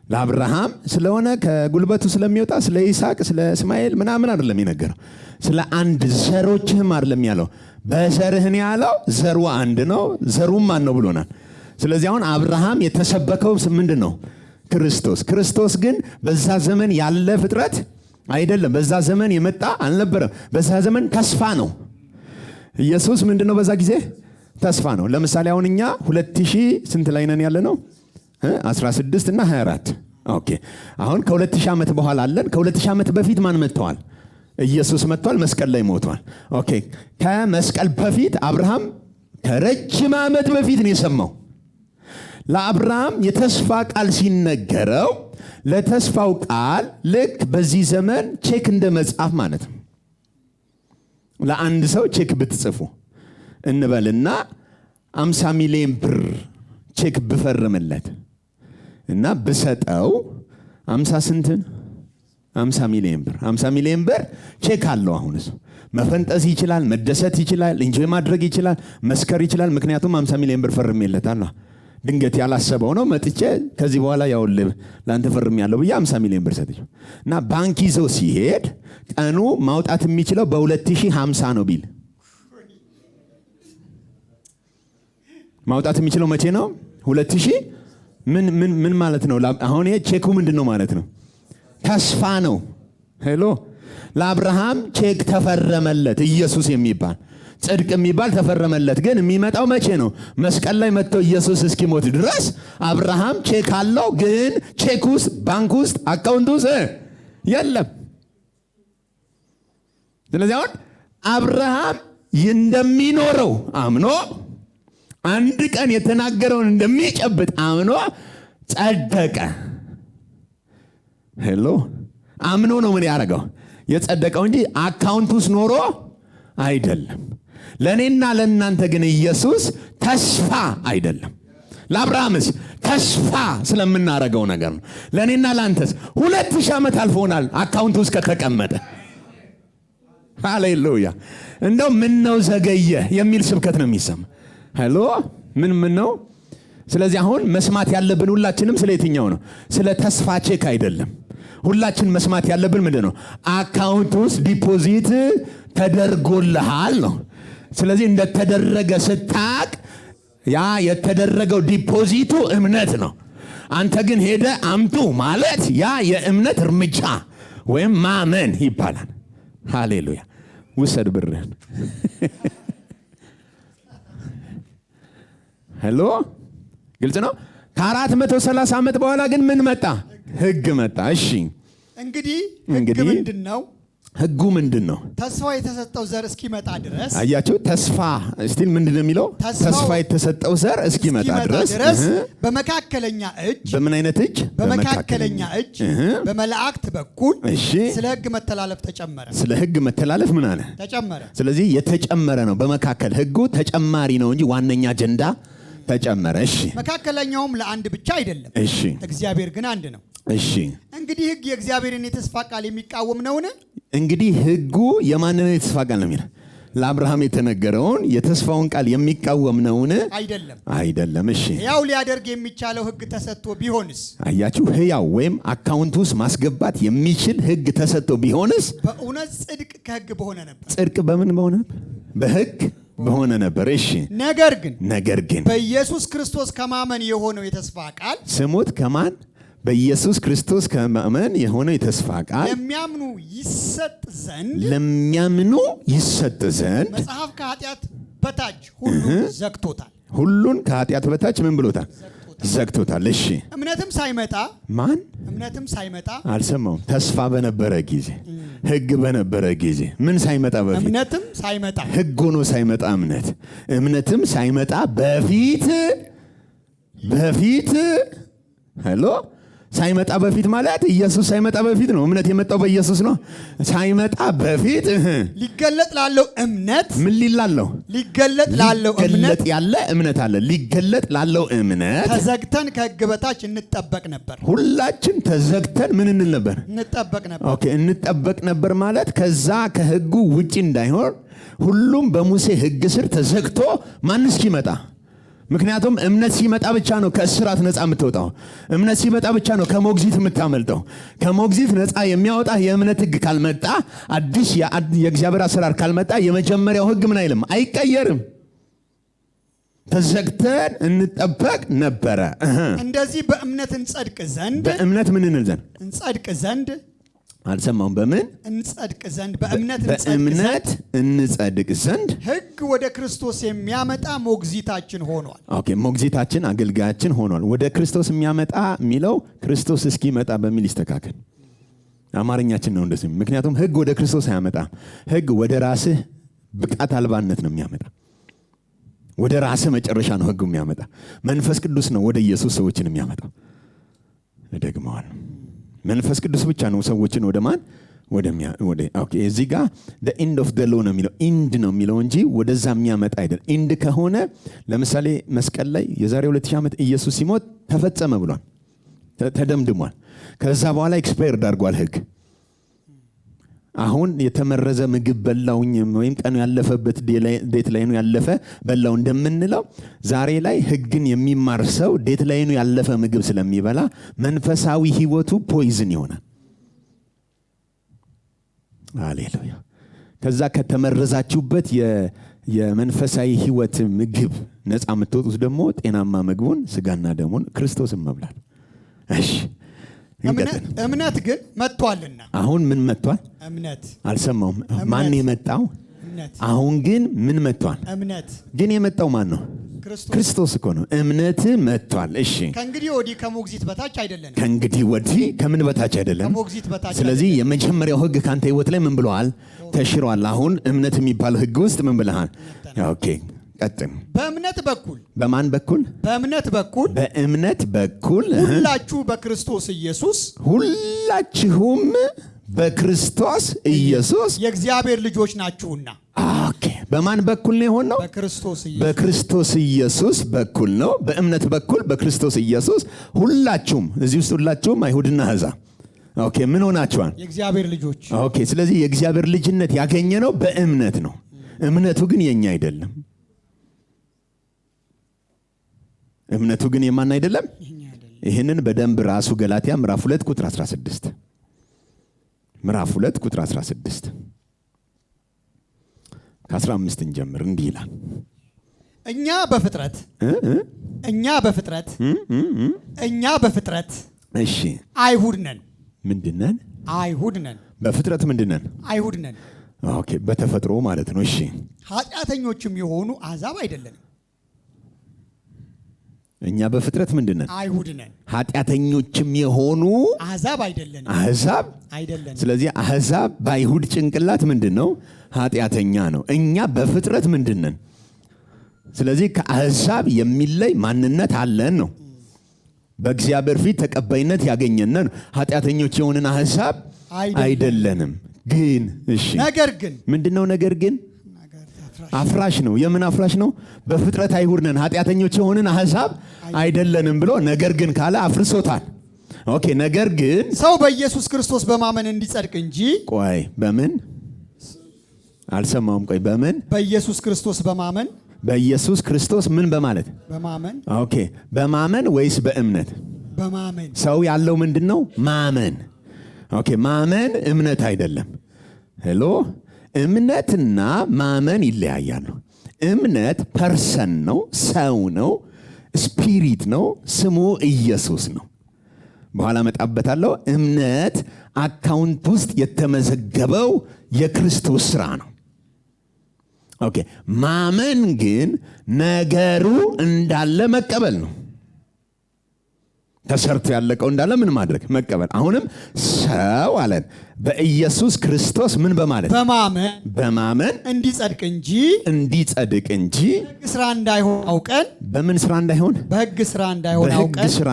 ለአብርሃም ስለሆነ ከጉልበቱ ስለሚወጣ ስለ ይስሐቅ ስለ እስማኤል ምናምን አይደለም የነገረው። ስለ አንድ ዘሮችህም አይደለም ያለው፣ በዘርህን ያለው ዘሩ አንድ ነው፣ ዘሩም ማን ነው ብሎናል። ስለዚህ አሁን አብርሃም የተሰበከው ምንድን ነው? ክርስቶስ። ክርስቶስ ግን በዛ ዘመን ያለ ፍጥረት አይደለም። በዛ ዘመን የመጣ አልነበረም። በዛ ዘመን ተስፋ ነው። ኢየሱስ ምንድነው በዛ ጊዜ? ተስፋ ነው። ለምሳሌ አሁን እኛ 2000 ስንት ላይ ነን ያለ ነው? 16 እና 24። ኦኬ አሁን ከ2000 ዓመት በኋላ አለን። ከ2000 ዓመት በፊት ማን መጥተዋል? ኢየሱስ መጥቷል፣ መስቀል ላይ ሞቷል። ኦኬ ከመስቀል በፊት አብርሃም ከረጅም ዓመት በፊት ነው የሰማው። ለአብርሃም የተስፋ ቃል ሲነገረው ለተስፋው ቃል ልክ በዚህ ዘመን ቼክ እንደ መጻፍ ማለት ነው። ለአንድ ሰው ቼክ ብትጽፉ እንበልና 50 ሚሊዮን ብር ቼክ ብፈርምለት እና ብሰጠው 50 ስንትን 50 ሚሊዮን ብር 50 ሚሊዮን ብር ቼክ አለው። አሁን እሱ መፈንጠስ ይችላል፣ መደሰት ይችላል፣ ኢንጆይ ማድረግ ይችላል፣ መስከር ይችላል። ምክንያቱም 50 ሚሊዮን ብር ፈርሜለታለሁ። ድንገት ያላሰበው ነው መጥቼ ከዚህ በኋላ ያውልህ ላንተ ፈርሜያለሁ ብዬ 50 ሚሊዮን ብር ሰጥቼ እና ባንክ ይዞ ሲሄድ ቀኑ ማውጣት የሚችለው በ2050 ነው ቢል ማውጣት የሚችለው መቼ ነው? 2000 ምን ማለት ነው? አሁን ይሄ ቼኩ ምንድነው ማለት ነው? ተስፋ ነው። ሄሎ ለአብርሃም ቼክ ተፈረመለት። ኢየሱስ የሚባል ጽድቅ የሚባል ተፈረመለት። ግን የሚመጣው መቼ ነው? መስቀል ላይ መጥቶ ኢየሱስ እስኪሞት ድረስ አብርሃም ቼክ አለው። ግን ቼክ ውስጥ ባንክ ውስጥ አካውንት ውስጥ የለም። ስለዚህ አሁን አብርሃም እንደሚኖረው አምኖ አንድ ቀን የተናገረውን እንደሚጨብጥ አምኖ ጸደቀ። ሄሎ አምኖ ነው ምን ያደረገው? የጸደቀው እንጂ አካውንት ውስጥ ኖሮ አይደለም። ለእኔና ለእናንተ ግን ኢየሱስ ተስፋ አይደለም። ለአብርሃምስ ተስፋ ስለምናረገው ነገር ነው። ለእኔና ለአንተስ 2000 ዓመት አልፎናል አካውንት ውስጥ ከተቀመጠ። ሃሌሉያ። እንደው ምን ነው ዘገየ የሚል ስብከት ነው የሚሰማ። ሄሎ ምን ነው? ስለዚህ አሁን መስማት ያለብን ሁላችንም ስለ የትኛው ነው? ስለ ተስፋ ቼክ አይደለም። ሁላችን መስማት ያለብን ምንድነው? አካውንት ውስጥ ዲፖዚት ተደርጎልሃል ነው። ስለዚህ እንደተደረገ ስታቅ ያ የተደረገው ዲፖዚቱ እምነት ነው። አንተ ግን ሄደ አምጡ ማለት ያ የእምነት እርምጃ ወይም ማመን ይባላል። ሃሌሉያ። ውሰድ ብርህን። ሄሎ ግልጽ ነው። ከ430 ዓመት በኋላ ግን ምን መጣ? ህግ መጣ። እሺ እንግዲህ ህግ ምንድነው? ህጉ ምንድነው? ተስፋ የተሰጠው ዘር እስኪመጣ ድረስ። አያችሁ ተስፋ ስቲል ምንድነው የሚለው? ተስፋ የተሰጠው ዘር እስኪመጣ ድረስ በመካከለኛ እጅ። በምን አይነት እጅ? በመካከለኛ እጅ በመላእክት በኩል ስለ ህግ መተላለፍ ተጨመረ። ስለ ህግ መተላለፍ ምን አለ? ተጨመረ። ስለዚህ የተጨመረ ነው። በመካከል ህጉ ተጨማሪ ነው እንጂ ዋነኛ አጀንዳ ተጨመረ። እሺ መካከለኛውም ለአንድ ብቻ አይደለም። እሺ እግዚአብሔር ግን አንድ ነው። እሺ እንግዲህ ህግ የእግዚአብሔርን የተስፋ ቃል የሚቃወም ነውን? እንግዲህ ህጉ የማንን የተስፋ ቃል ነው የሚለው? ለአብርሃም የተነገረውን የተስፋውን ቃል የሚቃወም ነውን? አይደለም። አይደለም። እሺ ሕያው ሊያደርግ የሚቻለው ህግ ተሰጥቶ ቢሆንስ? አያችሁ ሕያው ወይም አካውንት ውስጥ ማስገባት የሚችል ህግ ተሰጥቶ ቢሆንስ? በእውነት ጽድቅ ከህግ በሆነ ነበር። ጽድቅ በምን በሆነ? በህግ በሆነ ነበር። እሺ ነገር ግን በኢየሱስ ክርስቶስ ከማመን የሆነው የተስፋ ቃል ስሙት። ከማን? በኢየሱስ ክርስቶስ ከማመን የሆነው የተስፋ ቃል ለሚያምኑ ይሰጥ ዘንድ መጽሐፍ ከኃጢአት በታች ሁሉን ዘግቶታል። ሁሉን ከኃጢአት በታች ምን ብሎታል? ዘግቶታል። እሺ እምነትም ሳይመጣ ማን? እምነትም ሳይመጣ አልሰማውም። ተስፋ በነበረ ጊዜ ህግ በነበረ ጊዜ ምን ሳይመጣ በፊት? እምነትም ሳይመጣ ህግ ሆኖ ሳይመጣ እምነትም ሳይመጣ በፊት ሄሎ ሳይመጣ በፊት ማለት ኢየሱስ ሳይመጣ በፊት ነው። እምነት የመጣው በኢየሱስ ነው። ሳይመጣ በፊት ሊገለጥ ላለው እምነት ምን ሊላለው? ሊገለጥ ላለው እምነት ያለ እምነት አለ። ሊገለጥ ላለው እምነት ተዘግተን ከህግ በታች እንጠበቅ ነበር። ሁላችን ተዘግተን ምን እንል ነበር? እንጠበቅ ነበር። ኦኬ እንጠበቅ ነበር ማለት ከዛ ከህጉ ውጪ እንዳይሆን ሁሉም በሙሴ ህግ ስር ተዘግቶ ማን እስኪመጣ? ምክንያቱም እምነት ሲመጣ ብቻ ነው ከእስራት ነፃ የምትወጣው። እምነት ሲመጣ ብቻ ነው ከሞግዚት የምታመልጠው። ከሞግዚት ነፃ የሚያወጣ የእምነት ህግ ካልመጣ፣ አዲስ የእግዚአብሔር አሰራር ካልመጣ የመጀመሪያው ህግ ምን አይልም? አይቀየርም። ተዘግተን እንጠበቅ ነበረ። እንደዚህ በእምነት እንጸድቅ ዘንድ በእምነት ምን እንል ዘንድ? እንጸድቅ ዘንድ አልሰማውም። በምን እንጸድቅ ዘንድ በእምነት እንጸድቅ ዘንድ ሕግ ወደ ክርስቶስ የሚያመጣ ሞግዚታችን ሆኗል። ኦኬ፣ ሞግዚታችን አገልጋያችን ሆኗል። ወደ ክርስቶስ የሚያመጣ የሚለው ክርስቶስ እስኪመጣ በሚል ይስተካከል። አማርኛችን ነው እንደዚህ። ምክንያቱም ሕግ ወደ ክርስቶስ አያመጣም። ሕግ ወደ ራስህ ብቃት አልባነት ነው የሚያመጣ። ወደ ራስህ መጨረሻ ነው ሕግ የሚያመጣ። መንፈስ ቅዱስ ነው ወደ ኢየሱስ ሰዎችን የሚያመጣው። እደግመዋለሁ። መንፈስ ቅዱስ ብቻ ነው ሰዎችን ወደ ማን ወደ ኦኬ፣ እዚህ ጋር the end of the law ነው የሚለው ኢንድ ነው የሚለው እንጂ ወደዛ የሚያመጣ አይደል። ኢንድ ከሆነ ለምሳሌ መስቀል ላይ የዛሬ 2000 ዓመት ኢየሱስ ሲሞት ተፈጸመ ብሏል፣ ተደምድሟል። ከዛ በኋላ ኤክስፓየርድ አድርጓል ሕግ። አሁን የተመረዘ ምግብ በላውኝ ወይም ቀኑ ያለፈበት ዴት ላይኑ ያለፈ በላው እንደምንለው ዛሬ ላይ ሕግን የሚማር ሰው ዴት ላይኑ ያለፈ ምግብ ስለሚበላ መንፈሳዊ ህይወቱ ፖይዝን ይሆናል። ሃሌሉያ። ከዛ ከተመረዛችሁበት የመንፈሳዊ ህይወት ምግብ ነፃ የምትወጡት ደግሞ ጤናማ ምግቡን ስጋና ደሙን ክርስቶስን መብላት። እሺ፣ እምነት ግን መጥቷልና። አሁን ምን መጥቷል? እምነት። አልሰማውም። ማን የመጣው? እምነት። አሁን ግን ምን መጥቷል? እምነት። ግን የመጣው ማን ነው? ክርስቶስ እኮ ነው። እምነት መጥቷል። እሺ፣ ከእንግዲህ ወዲህ ከሞግዚት በታች አይደለም። ከእንግዲህ ወዲህ ከምን በታች አይደለም? ከሞግዚት በታች። ስለዚህ የመጀመሪያው ሕግ ካንተ ህይወት ላይ ምን ብለዋል? ተሽሯል። አሁን እምነት የሚባለው ሕግ ውስጥ ምን ብለሃል? ኦኬ፣ ቀጥም። በእምነት በኩል። በማን በኩል? በእምነት በኩል። በእምነት በኩል ሁላችሁ በክርስቶስ ኢየሱስ፣ ሁላችሁም በክርስቶስ ኢየሱስ የእግዚአብሔር ልጆች ናችሁና። ኦኬ፣ በማን በኩል ነው የሆነው? በክርስቶስ ኢየሱስ በኩል ነው። በእምነት በኩል በክርስቶስ ኢየሱስ ሁላችሁም፣ እዚህ ውስጥ ሁላችሁም አይሁድና አሕዛብ። ኦኬ፣ ምን ሆናችኋል? የእግዚአብሔር ልጆች። ኦኬ፣ ስለዚህ የእግዚአብሔር ልጅነት ያገኘ ነው በእምነት ነው። እምነቱ ግን የኛ አይደለም። እምነቱ ግን የማን አይደለም? ይህንን በደንብ ራሱ ገላትያ ምዕራፍ 2 ቁጥር 16 ምዕራፍ 2 ቁጥር 16 ከ15 እንጀምር። እንዲህ ይላል፣ እኛ በፍጥረት እሺ፣ አይሁድ ነን። ምንድነን? አይሁድ ነን። በፍጥረት ምንድነን? አይሁድ ነን። ኦኬ፣ በተፈጥሮ ማለት ነው። እሺ፣ ኃጢአተኞችም የሆኑ አሕዛብ አይደለንም። እኛ በፍጥረት ምንድነን? አይሁድ ነን። ኃጢአተኞችም የሆኑ አሕዛብ አይደለንም። አሕዛብ አይደለንም። ስለዚህ አሕዛብ በአይሁድ ጭንቅላት ምንድነው? ኃጢአተኛ ነው። እኛ በፍጥረት ምንድነን? ስለዚህ ከአሕዛብ የሚለይ ማንነት አለን ነው። በእግዚአብሔር ፊት ተቀባይነት ያገኘነን ኃጢአተኞች የሆንን አሕዛብ አይደለንም። ግን እሺ፣ ነገር ግን ምንድነው? ነገር ግን አፍራሽ ነው። የምን አፍራሽ ነው? በፍጥረት አይሁድ ነን፣ ኃጢአተኞች የሆንን አሕዛብ አይደለንም ብሎ ነገር ግን ካለ አፍርሶታል። ኦኬ፣ ነገር ግን ሰው በኢየሱስ ክርስቶስ በማመን እንዲጸድቅ እንጂ። ቆይ፣ በምን? አልሰማውም። ቆይ፣ በምን? በኢየሱስ ክርስቶስ በማመን። በኢየሱስ ክርስቶስ ምን በማለት? በማመን። ኦኬ፣ በማመን ወይስ በእምነት? በማመን። ሰው ያለው ምንድነው? ማመን። ኦኬ፣ ማመን እምነት አይደለም። ሄሎ፣ እምነትና ማመን ይለያያሉ። እምነት ፐርሰን ነው፣ ሰው ነው፣ ስፒሪት ነው፣ ስሙ ኢየሱስ ነው። በኋላ መጣበታለሁ። እምነት አካውንት ውስጥ የተመዘገበው የክርስቶስ ስራ ነው። ኦኬ፣ ማመን ግን ነገሩ እንዳለ መቀበል ነው። ተሰርቶ ያለቀው እንዳለ ምን ማድረግ? መቀበል። አሁንም ሰው አለን በኢየሱስ ክርስቶስ ምን በማለት? በማመን እንዲጸድቅ እንጂ በሕግ ስራ እንዳይሆን አውቀን። በምን ስራ እንዳይሆን? በሕግ ስራ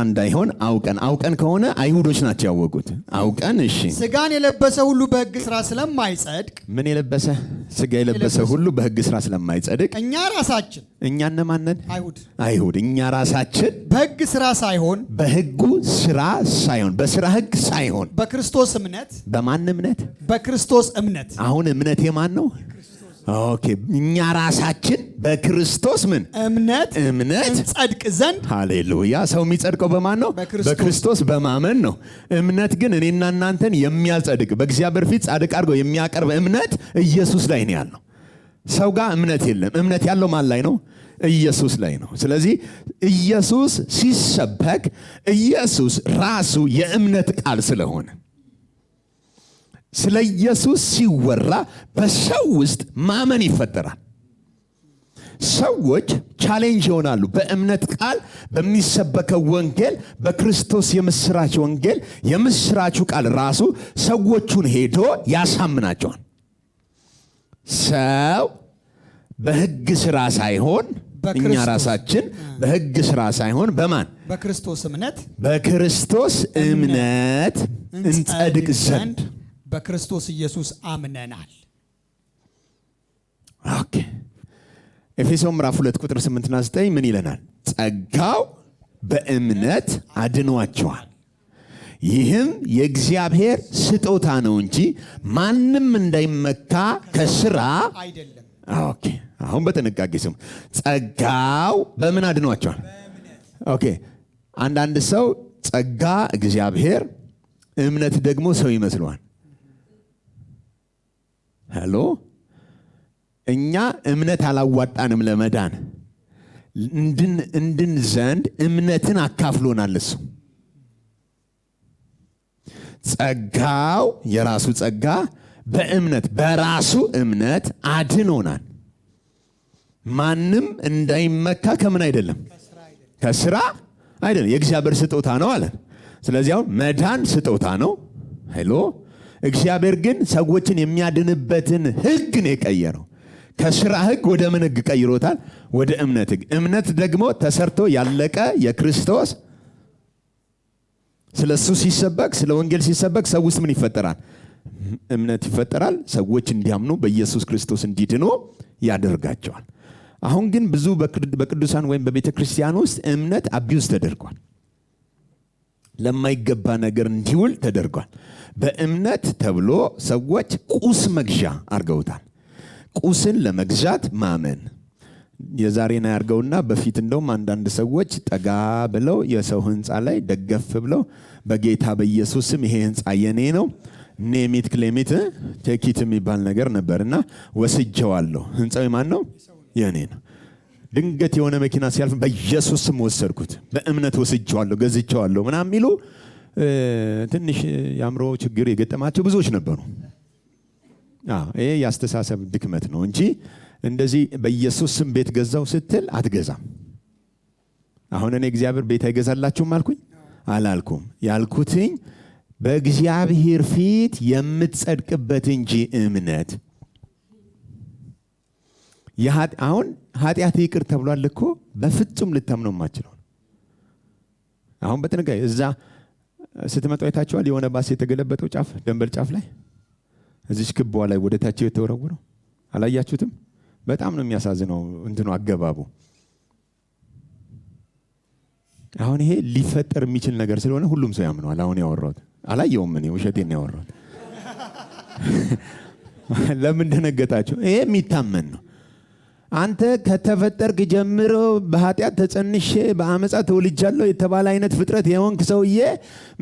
እንዳይሆን አውቀን። አውቀን ከሆነ አይሁዶች ናቸው ያወቁት። አውቀን እሺ፣ ስጋን የለበሰ ሁሉ በሕግ ስራ ስለማይጸድቅ። ምን የለበሰ? ስጋ የለበሰ ሁሉ በሕግ ስራ ስለማይጸድቅ እኛ ራሳችን። እኛ እነማንን? አይሁድ። እኛ ራሳችን በሕግ ስራ ሳይሆን፣ በሕጉ ስራ ሳይሆን፣ በስራ ሕግ ሳይሆን፣ በክርስቶስ እምነት። በማን እምነት? በክርስቶስ እምነት። አሁን እምነት የማን ነው? ኦኬ፣ እኛ ራሳችን በክርስቶስ ምን እምነት እንጸድቅ ዘንድ። ሃሌሉያ። ሰው የሚጸድቀው በማን ነው? በክርስቶስ በማመን ነው። እምነት ግን እኔና እናንተን የሚያጸድቅ በእግዚአብሔር ፊት ጻድቅ አድርጎ የሚያቀርብ እምነት ኢየሱስ ላይ ነው ያለው። ሰው ጋር እምነት የለም። እምነት ያለው ማን ላይ ነው? ኢየሱስ ላይ ነው። ስለዚህ ኢየሱስ ሲሰበክ ኢየሱስ ራሱ የእምነት ቃል ስለሆነ ስለ ኢየሱስ ሲወራ በሰው ውስጥ ማመን ይፈጠራል። ሰዎች ቻሌንጅ ይሆናሉ። በእምነት ቃል በሚሰበከው ወንጌል፣ በክርስቶስ የምስራች ወንጌል የምስራቹ ቃል ራሱ ሰዎቹን ሄዶ ያሳምናቸዋል። ሰው በሕግ ስራ ሳይሆን እኛ ራሳችን በሕግ ስራ ሳይሆን በማን በክርስቶስ እምነት እንጸድቅ ዘንድ በክርስቶስ ኢየሱስ አምነናል። ኦኬ። ኤፌሶን ምዕራፍ 2 ቁጥር 8 እና 9 ምን ይለናል? ጸጋው በእምነት አድኗቸዋል፣ ይህም የእግዚአብሔር ስጦታ ነው እንጂ ማንም እንዳይመካ ከስራ አይደለም። ኦኬ። አሁን በጥንቃቄ ስሙ። ጸጋው በምን አድኗቸዋል? ኦኬ። አንዳንድ ሰው ጸጋ እግዚአብሔር፣ እምነት ደግሞ ሰው ይመስለዋል። ሄሎ፣ እኛ እምነት አላዋጣንም ለመዳን እንድን ዘንድ እምነትን አካፍሎናል እሱ። ጸጋው የራሱ ጸጋ በእምነት በራሱ እምነት አድኖናል። ማንም እንዳይመካ ከምን አይደለም? ከስራ አይደለም። የእግዚአብሔር ስጦታ ነው አለ። ስለዚህ አሁን መዳን ስጦታ ነው። ሄሎ፣ እግዚአብሔር ግን ሰዎችን የሚያድንበትን ሕግ ነው የቀየረው። ከስራ ሕግ ወደ ምን ሕግ ቀይሮታል? ወደ እምነት ሕግ። እምነት ደግሞ ተሰርቶ ያለቀ የክርስቶስ። ስለ እሱ ሲሰበክ፣ ስለ ወንጌል ሲሰበክ ሰው ውስጥ ምን ይፈጠራል? እምነት ይፈጠራል። ሰዎች እንዲያምኑ በኢየሱስ ክርስቶስ እንዲድኑ ያደርጋቸዋል። አሁን ግን ብዙ በቅዱሳን ወይም በቤተ ክርስቲያን ውስጥ እምነት አቢውዝ ተደርጓል። ለማይገባ ነገር እንዲውል ተደርጓል። በእምነት ተብሎ ሰዎች ቁስ መግዣ አድርገውታል። ቁስን ለመግዛት ማመን የዛሬና ያርገውና በፊት እንደውም አንዳንድ ሰዎች ጠጋ ብለው የሰው ህንፃ ላይ ደገፍ ብለው በጌታ በኢየሱስ ስም ይሄ ህንፃ የኔ ነው ኔሚት ክሌሚት ቴኪት የሚባል ነገር ነበርና ወስጀዋለሁ። ህንፃው ማን ነው? የኔ ነው። ድንገት የሆነ መኪና ሲያልፍ በኢየሱስ ስም ወሰድኩት፣ በእምነት ወስጀዋለሁ፣ ገዝቼዋለሁ ምናምን የሚሉ ትንሽ የአእምሮ ችግር የገጠማቸው ብዙዎች ነበሩ። ይሄ የአስተሳሰብ ድክመት ነው እንጂ እንደዚህ በኢየሱስ ስም ቤት ገዛው ስትል አትገዛም። አሁን እኔ እግዚአብሔር ቤት አይገዛላችሁም አልኩኝ? አላልኩም። ያልኩትኝ በእግዚአብሔር ፊት የምትጸድቅበት እንጂ እምነት። አሁን ኃጢአት ይቅር ተብሏል እኮ በፍጹም ልታምነው የማትችለው። አሁን በጥንቃቄ እዛ ስትመጡ አይታችኋል። የሆነ ባስ የተገለበጠው ጫፍ ደንበል ጫፍ ላይ እዚች ክቧ ላይ ወደ ታች የተወረወረው አላያችሁትም? በጣም ነው የሚያሳዝነው እንትኑ አገባቡ። አሁን ይሄ ሊፈጠር የሚችል ነገር ስለሆነ ሁሉም ሰው ያምነዋል። አሁን ያወራሁት አላየውም፣ እኔ ውሸቴን ነው ያወራሁት። ለምን ደነገጣችሁ? ይሄ የሚታመን ነው። አንተ ከተፈጠርክ ጀምሮ በኃጢአት ተጸንሼ በአመፃ ተወልጃለሁ የተባለ አይነት ፍጥረት የሆንክ ሰውዬ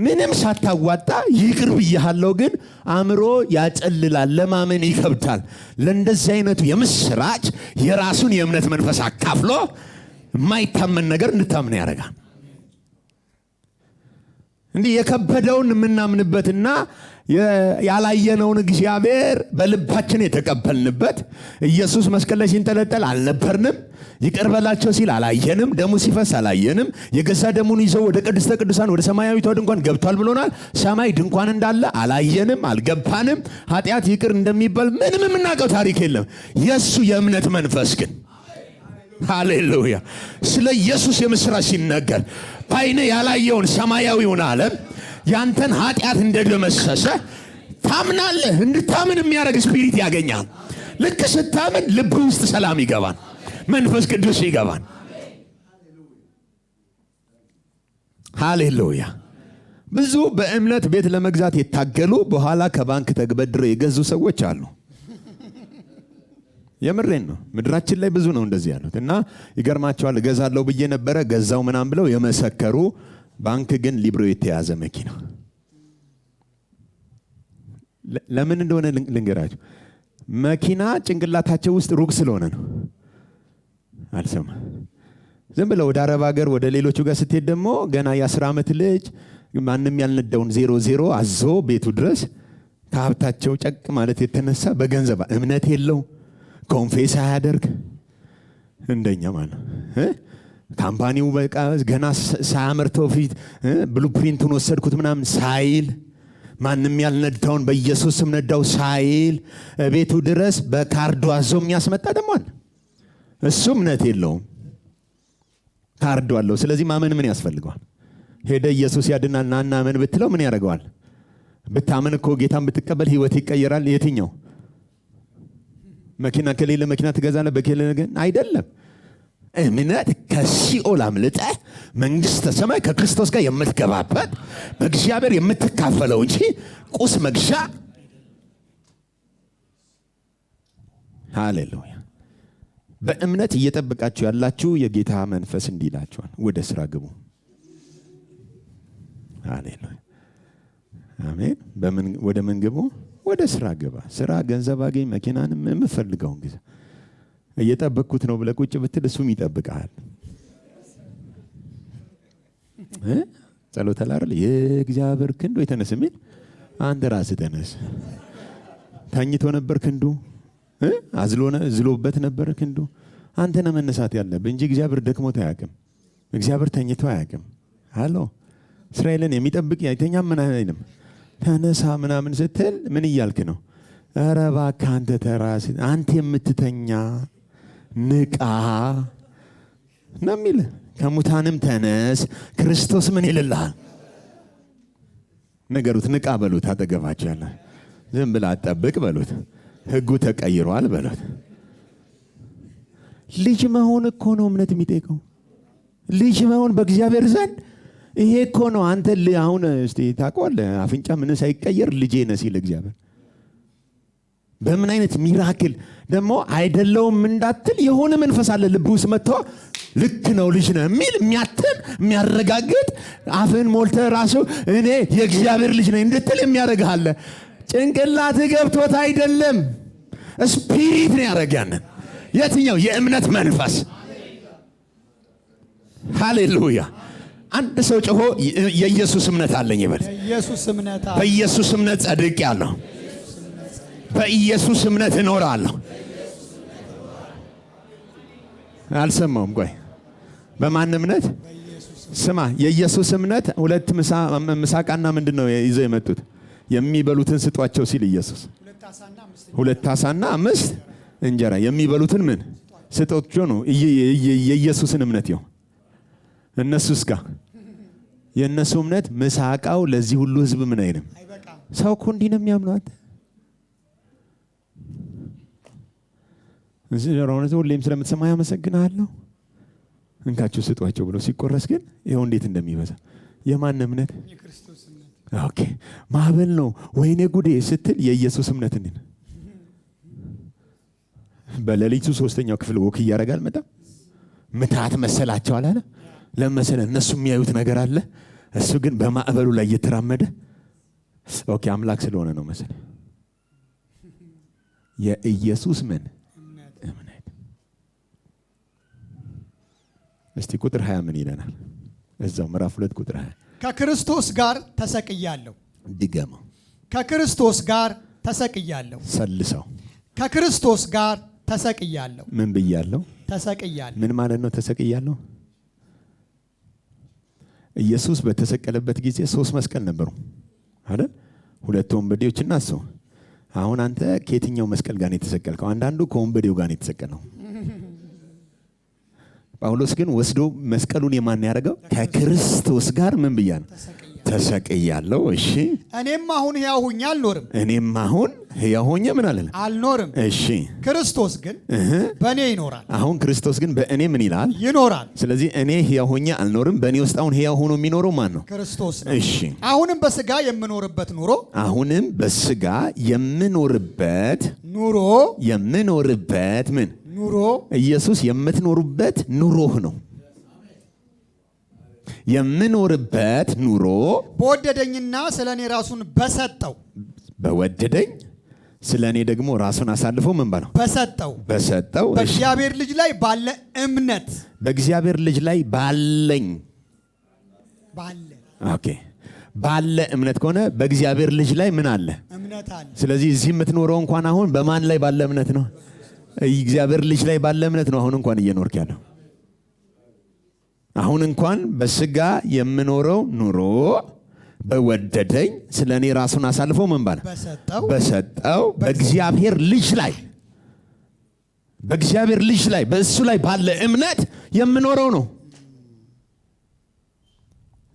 ምንም ሳታዋጣ ይቅር ብያለሁ፣ ግን አእምሮ ያጨልላል፣ ለማመን ይከብዳል። ለእንደዚህ አይነቱ የምስራች የራሱን የእምነት መንፈስ አካፍሎ የማይታመን ነገር እንድታምን ያደርጋል። እንዲህ የከበደውን የምናምንበትና ያላየነውን እግዚአብሔር በልባችን የተቀበልንበት ኢየሱስ መስቀል ላይ ሲንጠለጠል አልነበርንም። ይቅር በላቸው ሲል አላየንም። ደሙ ሲፈስ አላየንም። የገዛ ደሙን ይዘው ወደ ቅድስተ ቅዱሳን ወደ ሰማያዊቷ ድንኳን ገብቷል ብሎናል። ሰማይ ድንኳን እንዳለ አላየንም፣ አልገባንም። ኃጢአት ይቅር እንደሚባል ምንም የምናውቀው ታሪክ የለም። የእሱ የእምነት መንፈስ ግን ሃሌሉያ፣ ስለ ኢየሱስ የምስራች ሲነገር በዓይነ ያላየውን ሰማያዊውን ዓለም ያንተን ኃጢአት እንደደመሰሰ ታምናለህ። እንድታምን የሚያደርግ ስፒሪት ያገኛል። ልክ ስታምን ልብ ውስጥ ሰላም ይገባል፣ መንፈስ ቅዱስ ይገባል። ሃሌሉያ። ብዙ በእምነት ቤት ለመግዛት የታገሉ በኋላ ከባንክ ተበድረው የገዙ ሰዎች አሉ። የምሬን ነው። ምድራችን ላይ ብዙ ነው እንደዚህ ያሉት እና ይገርማቸዋል። እገዛለሁ ብዬ ነበረ ገዛው ምናምን ብለው የመሰከሩ፣ ባንክ ግን ሊብሮ የተያዘ መኪና። ለምን እንደሆነ ልንገራችሁ። መኪና ጭንቅላታቸው ውስጥ ሩቅ ስለሆነ ነው። አልሰማ ዝም ብለው ወደ አረብ ሀገር ወደ ሌሎቹ ጋር ስትሄድ ደግሞ ገና የ10 ዓመት ልጅ ማንም ያልነዳውን 00 አዞ ቤቱ ድረስ ከሀብታቸው ጨቅ ማለት የተነሳ በገንዘብ እምነት የለው፣ ኮንፌስ አያደርግ እንደኛ ማለት ካምፓኒው በቃ ገና ሳያመርተው ፊት ብሉፕሪንቱን ወሰድኩት ምናምን ሳይል ማንም ያልነዳውን በኢየሱስ ስም ነዳው ሳይል ቤቱ ድረስ በካርዱ አዞ የሚያስመጣ ደግሞ አለ። እሱ እምነት የለውም፣ ካርዱ አለው። ስለዚህ ማመን ምን ያስፈልገዋል? ሄደ ኢየሱስ ያድናል ናና አመን ብትለው ምን ያደርገዋል? ብታመን እኮ ጌታን ብትቀበል ህይወት ይቀየራል። የትኛው መኪና ከሌለ መኪና ትገዛለህ፣ በከሌለ ግን አይደለም። እምነት ከሲኦል አምልጠህ መንግስተ ሰማይ ከክርስቶስ ጋር የምትገባበት በእግዚአብሔር የምትካፈለው እንጂ ቁስ መግዣ። ሃሌሉያ። በእምነት እየጠበቃችሁ ያላችሁ የጌታ መንፈስ እንዲህ ይላችኋል፣ ወደ ስራ ግቡ። ሃሌሉያ አሜን። ወደ ምን ግቡ? ወደ ስራ ግባ። ስራ ገንዘብ አገኝ፣ መኪናንም የምፈልገውን ጊዜ እየጠበቅኩት ነው ብለህ ቁጭ ብትል እሱም ይጠብቃል። ጸሎት አላረል የእግዚአብሔር ክንዱ የተነስ የሚል አንተ ራስህ ተነስ። ታኝቶ ነበር ክንዱ፣ ዝሎበት ነበር ክንዱ። አንተ ነህ መነሳት ያለብህ እንጂ እግዚአብሔር ደክሞት አያውቅም። እግዚአብሔር ተኝቶ አያውቅም። አሎ እስራኤልን የሚጠብቅ አይተኛም ምን አይልም። ተነሳ ምናምን ስትል ምን እያልክ ነው? ኧረ እባክህ አንተ ተራስ አንተ የምትተኛ ንቃ ነው የሚል። ከሙታንም ተነስ ክርስቶስ ምን ይልልሃል? ነገሩት። ንቃ በሉት። አጠገባችሁ ያለ ዝም ብለህ አትጠብቅ በሉት። ህጉ ተቀይሯል በሉት። ልጅ መሆን እኮ ነው እምነት የሚጠይቀው። ልጅ መሆን በእግዚአብሔር ዘንድ ይሄ እኮ ነው። አንተ አሁን እስቲ ታውቀዋለህ፣ አፍንጫ ምን ሳይቀየር ልጄ ነህ ሲል እግዚአብሔር በምን አይነት ሚራክል ደግሞ አይደለውም እንዳትል የሆነ መንፈስ አለ ልብ ውስጥ መጥቶ ልክ ነው ልጅ ነህ የሚል የሚያትም የሚያረጋግጥ አፍን ሞልተህ ራሱ እኔ የእግዚአብሔር ልጅ ነኝ እንድትል የሚያደርግህ አለ። ጭንቅላትህ ገብቶት አይደለም፣ ስፒሪት ነው ያደረገን። የትኛው? የእምነት መንፈስ። ሃሌሉያ። አንድ ሰው ጮሆ የኢየሱስ እምነት አለኝ ይበል። በኢየሱስ እምነት ጸድቄአለሁ፣ በኢየሱስ እምነት እኖራለሁ። አልሰማውም። ቆይ በማን እምነት? ስማ፣ የኢየሱስ እምነት ሁለት ምሳቃና ምንድን ነው ይዘው የመጡት? የሚበሉትን ስጧቸው ሲል ኢየሱስ 2 ዓሣና 5 እንጀራ የሚበሉትን ምን ስጧቸው ነው የኢየሱስን እምነት ይው። እነሱስ ጋር የእነሱ እምነት ምሳቃው ለዚህ ሁሉ ህዝብ ምን አይልም። ሰው እኮ እንዲህ ነው የሚያምኗት። እዚህ ጀራውነት ሁሌም ስለምትሰማ ያመሰግናለሁ እንካችሁ ስጧቸው ብሎ ሲቆረስ ግን ይኸው እንዴት እንደሚበዛ። የማን እምነት? የክርስቶስ እምነት። ኦኬ ማዕበል ነው ወይኔ ጉዴ ስትል የኢየሱስ እምነት እንዴ በሌሊቱ 3ኛው ክፍል ወክ እያደረጋል መጣ። ምታት መሰላቸው አላለ። ለምሳሌ እነሱ የሚያዩት ነገር አለ፣ እሱ ግን በማዕበሉ ላይ እየተራመደ ኦኬ አምላክ ስለሆነ ነው መሰለኝ። የኢየሱስ ምን እምነት። እስቲ ቁጥር 20 ምን ይለናል? እዛው ምዕራፍ 2 ቁጥር 20 ከክርስቶስ ጋር ተሰቅያለሁ። ድገመው። ከክርስቶስ ጋር ተሰቅያለሁ። ሰልሰው። ከክርስቶስ ጋር ተሰቅያለሁ። ምን ብያለሁ? ተሰቅያለሁ። ምን ማለት ነው ተሰቅያለሁ? ኢየሱስ በተሰቀለበት ጊዜ 3 መስቀል ነበሩ አይደል? 2 ወንበዴዎችና እሱ። አሁን አንተ ከየትኛው መስቀል ጋር ነው የተሰቀልከው? አንዳንዱ ከወንበዴው ጋር ነው የተሰቀለው። ጳውሎስ ግን ወስዶ መስቀሉን የማን ያደረገው? ከክርስቶስ ጋር ምን ብያለሁ? ተሰቅያለሁ። እሺ እኔም አሁን ሕያው ሆኜ አልኖርም። እኔም አሁን ሕያው ሆኜ ምን አለ? አልኖርም። እሺ ክርስቶስ ግን በእኔ ይኖራል። አሁን ክርስቶስ ግን በእኔ ምን ይላል? ይኖራል። ስለዚህ እኔ ሕያው ሆኜ አልኖርም። በእኔ ውስጥ አሁን ሕያው ሆኖ የሚኖረው ማን ነው? ክርስቶስ ነው። እሺ አሁንም በስጋ የምኖርበት ኑሮ አሁንም በስጋ የምኖርበት ምን ኑሮ ኢየሱስ የምትኖሩበት ኑሮህ ነው። የምኖርበት ኑሮ በወደደኝና ስለኔ ራሱን በሰጠው በወደደኝ ስለኔ ደግሞ ራሱን አሳልፎ ምን ባለው በሰጠው በእግዚአብሔር ልጅ ላይ ባለ እምነት በእግዚአብሔር ልጅ ላይ ባለኝ ኦኬ ባለ እምነት ከሆነ በእግዚአብሔር ልጅ ላይ ምን አለ? እምነት አለ። ስለዚህ እዚህ የምትኖረው እንኳን አሁን በማን ላይ ባለ እምነት ነው? እግዚአብሔር ልጅ ላይ ባለ እምነት ነው አሁን እንኳን እየኖርክ ያለው። አሁን እንኳን በስጋ የምኖረው ኑሮ በወደደኝ ስለ እኔ ራሱን አሳልፎ ምን ባለ በሰጠው በእግዚአብሔር ልጅ ላይ በእሱ ላይ ባለ እምነት የምኖረው ነው።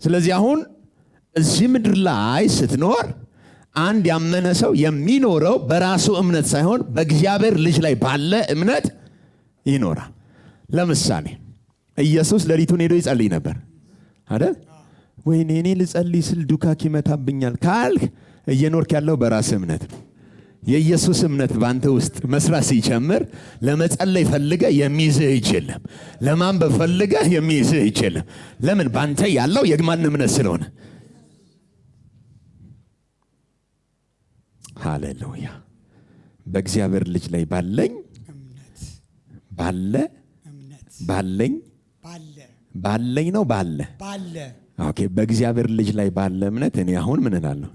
ስለዚህ አሁን እዚህ ምድር ላይ ስትኖር አንድ ያመነ ሰው የሚኖረው በራሱ እምነት ሳይሆን በእግዚአብሔር ልጅ ላይ ባለ እምነት ይኖራል። ለምሳሌ ኢየሱስ ሌሊቱን ሄዶ ይጸልይ ነበር አይደል? ወይኔ እኔ ልጸልይ ስል ዱካክ ይመታብኛል ካልክ እየኖርክ ያለው በራስ እምነት ነው። የኢየሱስ እምነት ባንተ ውስጥ መስራት ሲጀምር ለመጸለይ ፈልገ የሚይዝህ እጅ የለም። ለማንበብ ፈልገ የሚይዝህ እጅ የለም። ለምን? ባንተ ያለው የማን እምነት ስለሆነ። ሃሌሉያ። በእግዚአብሔር ልጅ ላይ ባለኝ ነው ባለ ኦኬ። በእግዚአብሔር ልጅ ላይ ባለ እምነት እኔ አሁን ምን እላለሁ?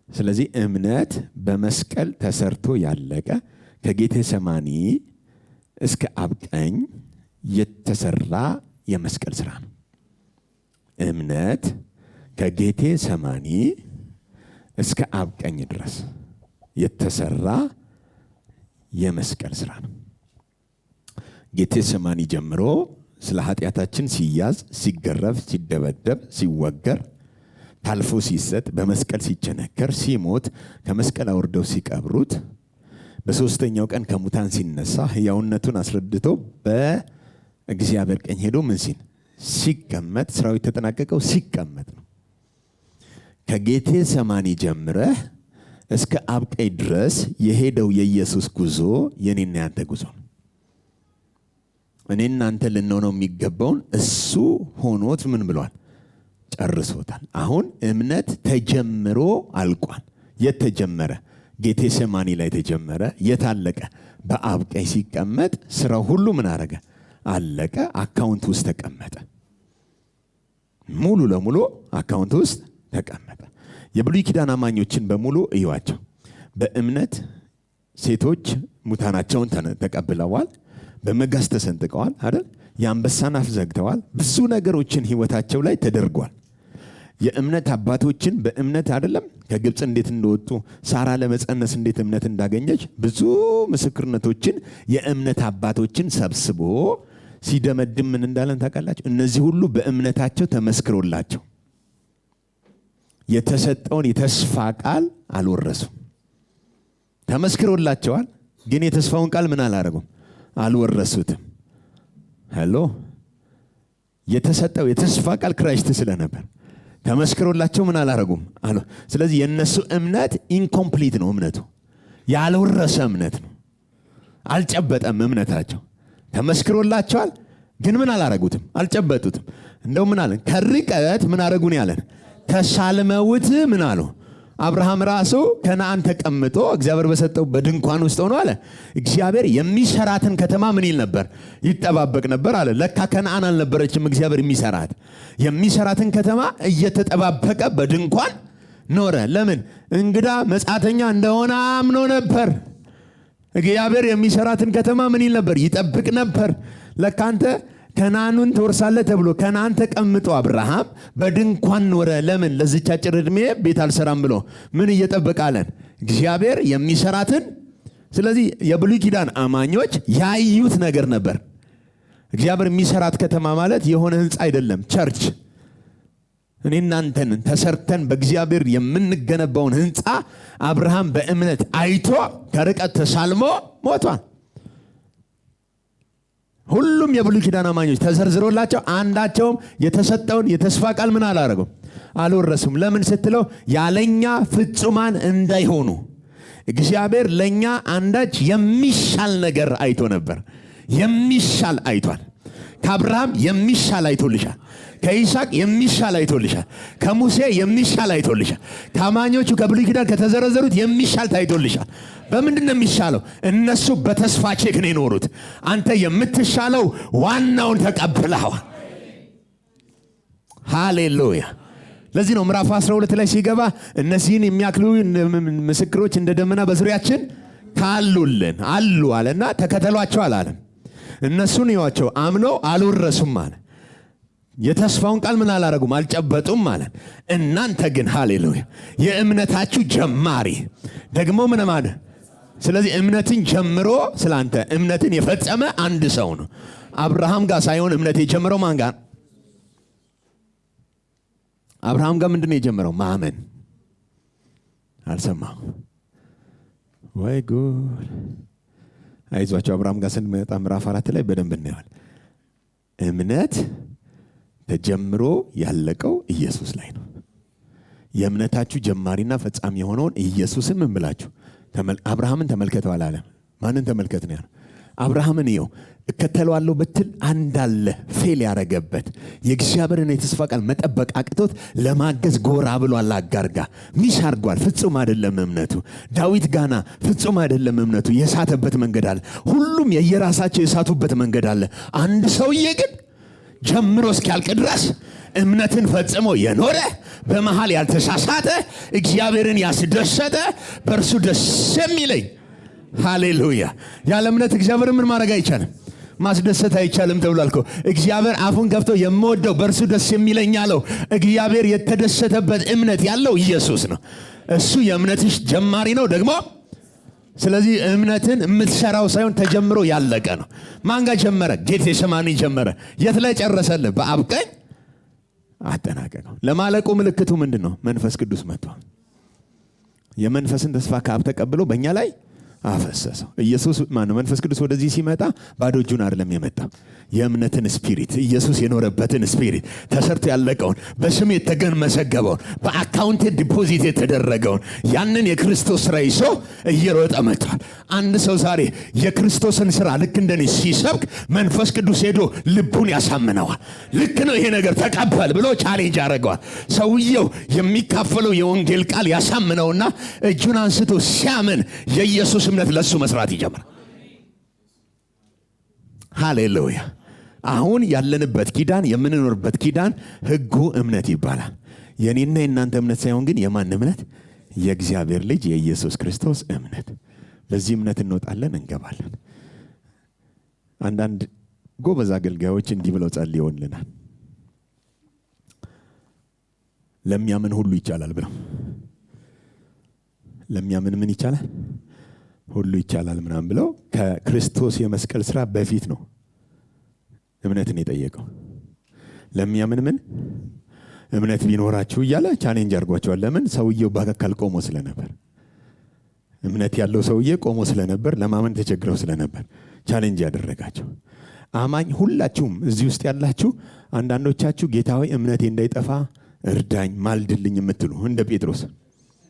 ስለዚህ እምነት በመስቀል ተሰርቶ ያለቀ ከጌቴሰማኒ እስከ አብ ቀኝ የተሰራ የመስቀል ስራ ነው። እምነት ከጌቴሰማኒ እስከ አብ ቀኝ ድረስ የተሰራ የመስቀል ስራ ነው። ጌቴሰማኒ ጀምሮ ስለ ኃጢአታችን ሲያዝ፣ ሲገረፍ፣ ሲደበደብ፣ ሲወገር፣ ታልፎ ሲሰጥ፣ በመስቀል ሲቸነከር፣ ሲሞት፣ ከመስቀል አውርደው ሲቀብሩት፣ በሶስተኛው ቀን ከሙታን ሲነሳ፣ ሕያውነቱን አስረድቶ በእግዚአብሔር ቀኝ ሄዶ ምን ሲል ሲቀመጥ፣ ስራው የተጠናቀቀው ሲቀመጥ ነው። ከጌቴሰማኒ ጀምረህ እስከ አብ ቀኝ ድረስ የሄደው የኢየሱስ ጉዞ የኔና ያንተ ጉዞ ነው። እኔ እናንተ ልንሆነው የሚገባውን እሱ ሆኖት ምን ብሏል? ጨርሶታል። አሁን እምነት ተጀምሮ አልቋል። የተጀመረ ጌቴሰማኒ ላይ ተጀመረ። የታለቀ በአብ ቀኝ ሲቀመጥ ስራው ሁሉ ምን አረገ? አለቀ። አካውንት ውስጥ ተቀመጠ። ሙሉ ለሙሉ አካውንት ውስጥ ተቀመጠ። የብሉይ ኪዳን አማኞችን በሙሉ እዩዋቸው። በእምነት ሴቶች ሙታናቸውን ተቀብለዋል። በመጋዝ ተሰንጥቀዋል አይደል? የአንበሳን አፍ ዘግተዋል። ብዙ ነገሮችን ህይወታቸው ላይ ተደርጓል። የእምነት አባቶችን በእምነት አይደለም ከግብፅ እንዴት እንደወጡ፣ ሳራ ለመጸነስ እንዴት እምነት እንዳገኘች ብዙ ምስክርነቶችን የእምነት አባቶችን ሰብስቦ ሲደመድም ምን እንዳለን ታውቃላችሁ? እነዚህ ሁሉ በእምነታቸው ተመስክሮላቸው የተሰጠውን የተስፋ ቃል አልወረሱም። ተመስክሮላቸዋል፣ ግን የተስፋውን ቃል ምን አላረጉም? አልወረሱትም። ሄሎ። የተሰጠው የተስፋ ቃል ክራይስት ስለነበር ተመስክሮላቸው ምን አላረጉም? ስለዚህ የነሱ እምነት ኢንኮምፕሊት ነው። እምነቱ ያልወረሰ እምነት ነው። አልጨበጠም እምነታቸው። ተመስክሮላቸዋል፣ ግን ምን አላረጉትም? አልጨበጡትም። እንደው ምን አለን? ከርቀት ምን አረጉን ያለን? ተሳልመውት ምን አሉ? አብርሃም ራሱ ከነአን ተቀምጦ እግዚአብሔር በሰጠው በድንኳን ውስጥ ሆኖ አለ እግዚአብሔር የሚሰራትን ከተማ ምን ይል ነበር? ይጠባበቅ ነበር አለ። ለካ ከነአን አልነበረችም እግዚአብሔር የሚሰራትን ከተማ እየተጠባበቀ በድንኳን ኖረ። ለምን? እንግዳ መጻተኛ እንደሆነ አምኖ ነበር። እግዚአብሔር የሚሰራትን ከተማ ምን ይል ነበር? ይጠብቅ ነበር። ለካ አንተ ከነአኑን ትወርሳለህ ተብሎ ከነአን ተቀምጦ አብርሃም በድንኳን ኖረ። ለምን? ለዚች አጭር ዕድሜ ቤት አልሰራም ብሎ ምን እየጠበቃለን? እግዚአብሔር የሚሰራትን። ስለዚህ የብሉይ ኪዳን አማኞች ያዩት ነገር ነበር። እግዚአብሔር የሚሰራት ከተማ ማለት የሆነ ህንፃ አይደለም፣ ቸርች። እኔ እናንተን ተሰርተን በእግዚአብሔር የምንገነባውን ህንፃ አብርሃም በእምነት አይቶ ከርቀት ተሳልሞ ሞቷል። ሁሉም የብሉይ ኪዳን አማኞች ተዘርዝሮላቸው አንዳቸውም የተሰጠውን የተስፋ ቃል ምን አላረጉም? አልወረሱም። ለምን ስትለው ያለኛ ፍጹማን እንዳይሆኑ እግዚአብሔር ለኛ አንዳች የሚሻል ነገር አይቶ ነበር። የሚሻል አይቷል። ከአብርሃም የሚሻል አይቶልሻል። ከይስሐቅ የሚሻል አይቶልሻል። ከሙሴ የሚሻል አይቶልሻል። ከአማኞቹ ከብሉይ ኪዳን ከተዘረዘሩት የሚሻል ታይቶልሻል። በምንድን ነው የሚሻለው? እነሱ በተስፋ ቼክ ነው የኖሩት። አንተ የምትሻለው ዋናውን ተቀብለዋል። ሃሌሉያ። ለዚህ ነው ምዕራፍ 12 ላይ ሲገባ እነዚህን የሚያክሉ ምስክሮች እንደ ደመና በዙሪያችን ካሉልን አሉ አለና ተከተሏቸው አላለም። እነሱን ይዋቸው አምነው አልወረሱም አለ። የተስፋውን ቃል ምን አላረጉም? አልጨበጡም አለ። እናንተ ግን ሃሌሉያ የእምነታችሁ ጀማሪ ደግሞ ምን ማለት? ስለዚህ እምነትን ጀምሮ ስላንተ እምነትን የፈጸመ አንድ ሰው ነው። አብርሃም ጋር ሳይሆን እምነት የጀመረው ማን ጋር? አብርሃም ጋር ምንድነው የጀመረው? ማመን። አልሰማም ወይ ጉድ! አይዟቸው አብርሃም ጋር ስንመጣ ምዕራፍ 4 ላይ በደንብ እናየዋል። እምነት ተጀምሮ ያለቀው ኢየሱስ ላይ ነው። የእምነታችሁ ጀማሪና ፈጻሚ የሆነውን ኢየሱስን ምን ብላችሁ አብርሃምን ተመልከተው አላለም። ማንን ተመልከት ነው ያለው? አብርሃምን ይኸው እከተለዋለሁ ብትል አንዳለ ፌል ያረገበት የእግዚአብሔርን የተስፋ ቃል መጠበቅ አቅቶት ለማገዝ ጎራ ብሏል። አጋርጋ ሚስ አድርጓል። ፍጹም አይደለም እምነቱ። ዳዊት ጋና ፍጹም አይደለም እምነቱ። የሳተበት መንገድ አለ። ሁሉም የየራሳቸው የሳቱበት መንገድ አለ። አንድ ሰውዬ ግን ጀምሮ እስኪያልቅ ድረስ እምነትን ፈጽሞ የኖረ በመሃል ያልተሳሳተ እግዚአብሔርን ያስደሰተ በእርሱ ደስ የሚለኝ ሃሌሉያ። ያለ እምነት እግዚአብሔርን ምን ማድረግ አይቻልም? ማስደሰት አይቻልም ተብሏል እኮ። እግዚአብሔር አፉን ከፍቶ የምወደው በእርሱ ደስ የሚለኝ አለው። እግዚአብሔር የተደሰተበት እምነት ያለው ኢየሱስ ነው። እሱ የእምነትሽ ጀማሪ ነው ደግሞ። ስለዚህ እምነትን የምትሰራው ሳይሆን ተጀምሮ ያለቀ ነው። ማን ጋር ጀመረ? ጌቴሴማኒ ጀመረ። የት ላይ ጨረሰልህ? በአብ ቀኝ አጠናቀቀው። ለማለቁ ምልክቱ ምንድን ነው? መንፈስ ቅዱስ መጥቷል። የመንፈስን ተስፋ ከአብ ተቀብሎ በእኛ ላይ አፈሰሰው። ኢየሱስ ማነው? መንፈስ ቅዱስ ወደዚህ ሲመጣ ባዶ እጁን አይደለም የመጣ። የእምነትን ስፒሪት ኢየሱስ የኖረበትን ስፒሪት ተሰርቶ ያለቀውን በስም የተገመሰገበውን በአካውንት ዲፖዚት የተደረገውን ያንን የክርስቶስ ስራ ይዞ እየሮጠ መጥቷል። አንድ ሰው ዛሬ የክርስቶስን ስራ ልክ እንደኔ ሲሰብክ መንፈስ ቅዱስ ሄዶ ልቡን ያሳምነዋል። ልክ ነው ይሄ ነገር ተቀበል ብሎ ቻሌንጅ ያደርገዋል። ሰውየው የሚካፈለው የወንጌል ቃል ያሳምነውና እጁን አንስቶ ሲያምን የኢየሱስ እምነት ለሱ መስራት ይጀምራል። ሃሌሉያ። አሁን ያለንበት ኪዳን የምንኖርበት ኪዳን ህጉ እምነት ይባላል። የኔና የናንተ እምነት ሳይሆን ግን የማን እምነት? የእግዚአብሔር ልጅ የኢየሱስ ክርስቶስ እምነት። በዚህ እምነት እንወጣለን እንገባለን። አንዳንድ ጎበዝ አገልጋዮች እንዲህ ብለው ጸልየውልናል። ለሚያምን ሁሉ ይቻላል ብለው። ለሚያምን ምን ይቻላል? ሁሉ ይቻላል ምናምን ብለው ከክርስቶስ የመስቀል ስራ በፊት ነው እምነትን የጠየቀው። ለሚያምን ምን እምነት ቢኖራችሁ እያለ ቻሌንጅ አድርጓቸዋል። ለምን? ሰውየው በአካል ቆሞ ስለነበር። እምነት ያለው ሰውዬ ቆሞ ስለነበር ለማመን ተቸግረው ስለነበር ቻሌንጅ ያደረጋቸው። አማኝ ሁላችሁም እዚህ ውስጥ ያላችሁ አንዳንዶቻችሁ ጌታ ሆይ እምነቴ እንዳይጠፋ እርዳኝ ማልድልኝ የምትሉ እንደ ጴጥሮስ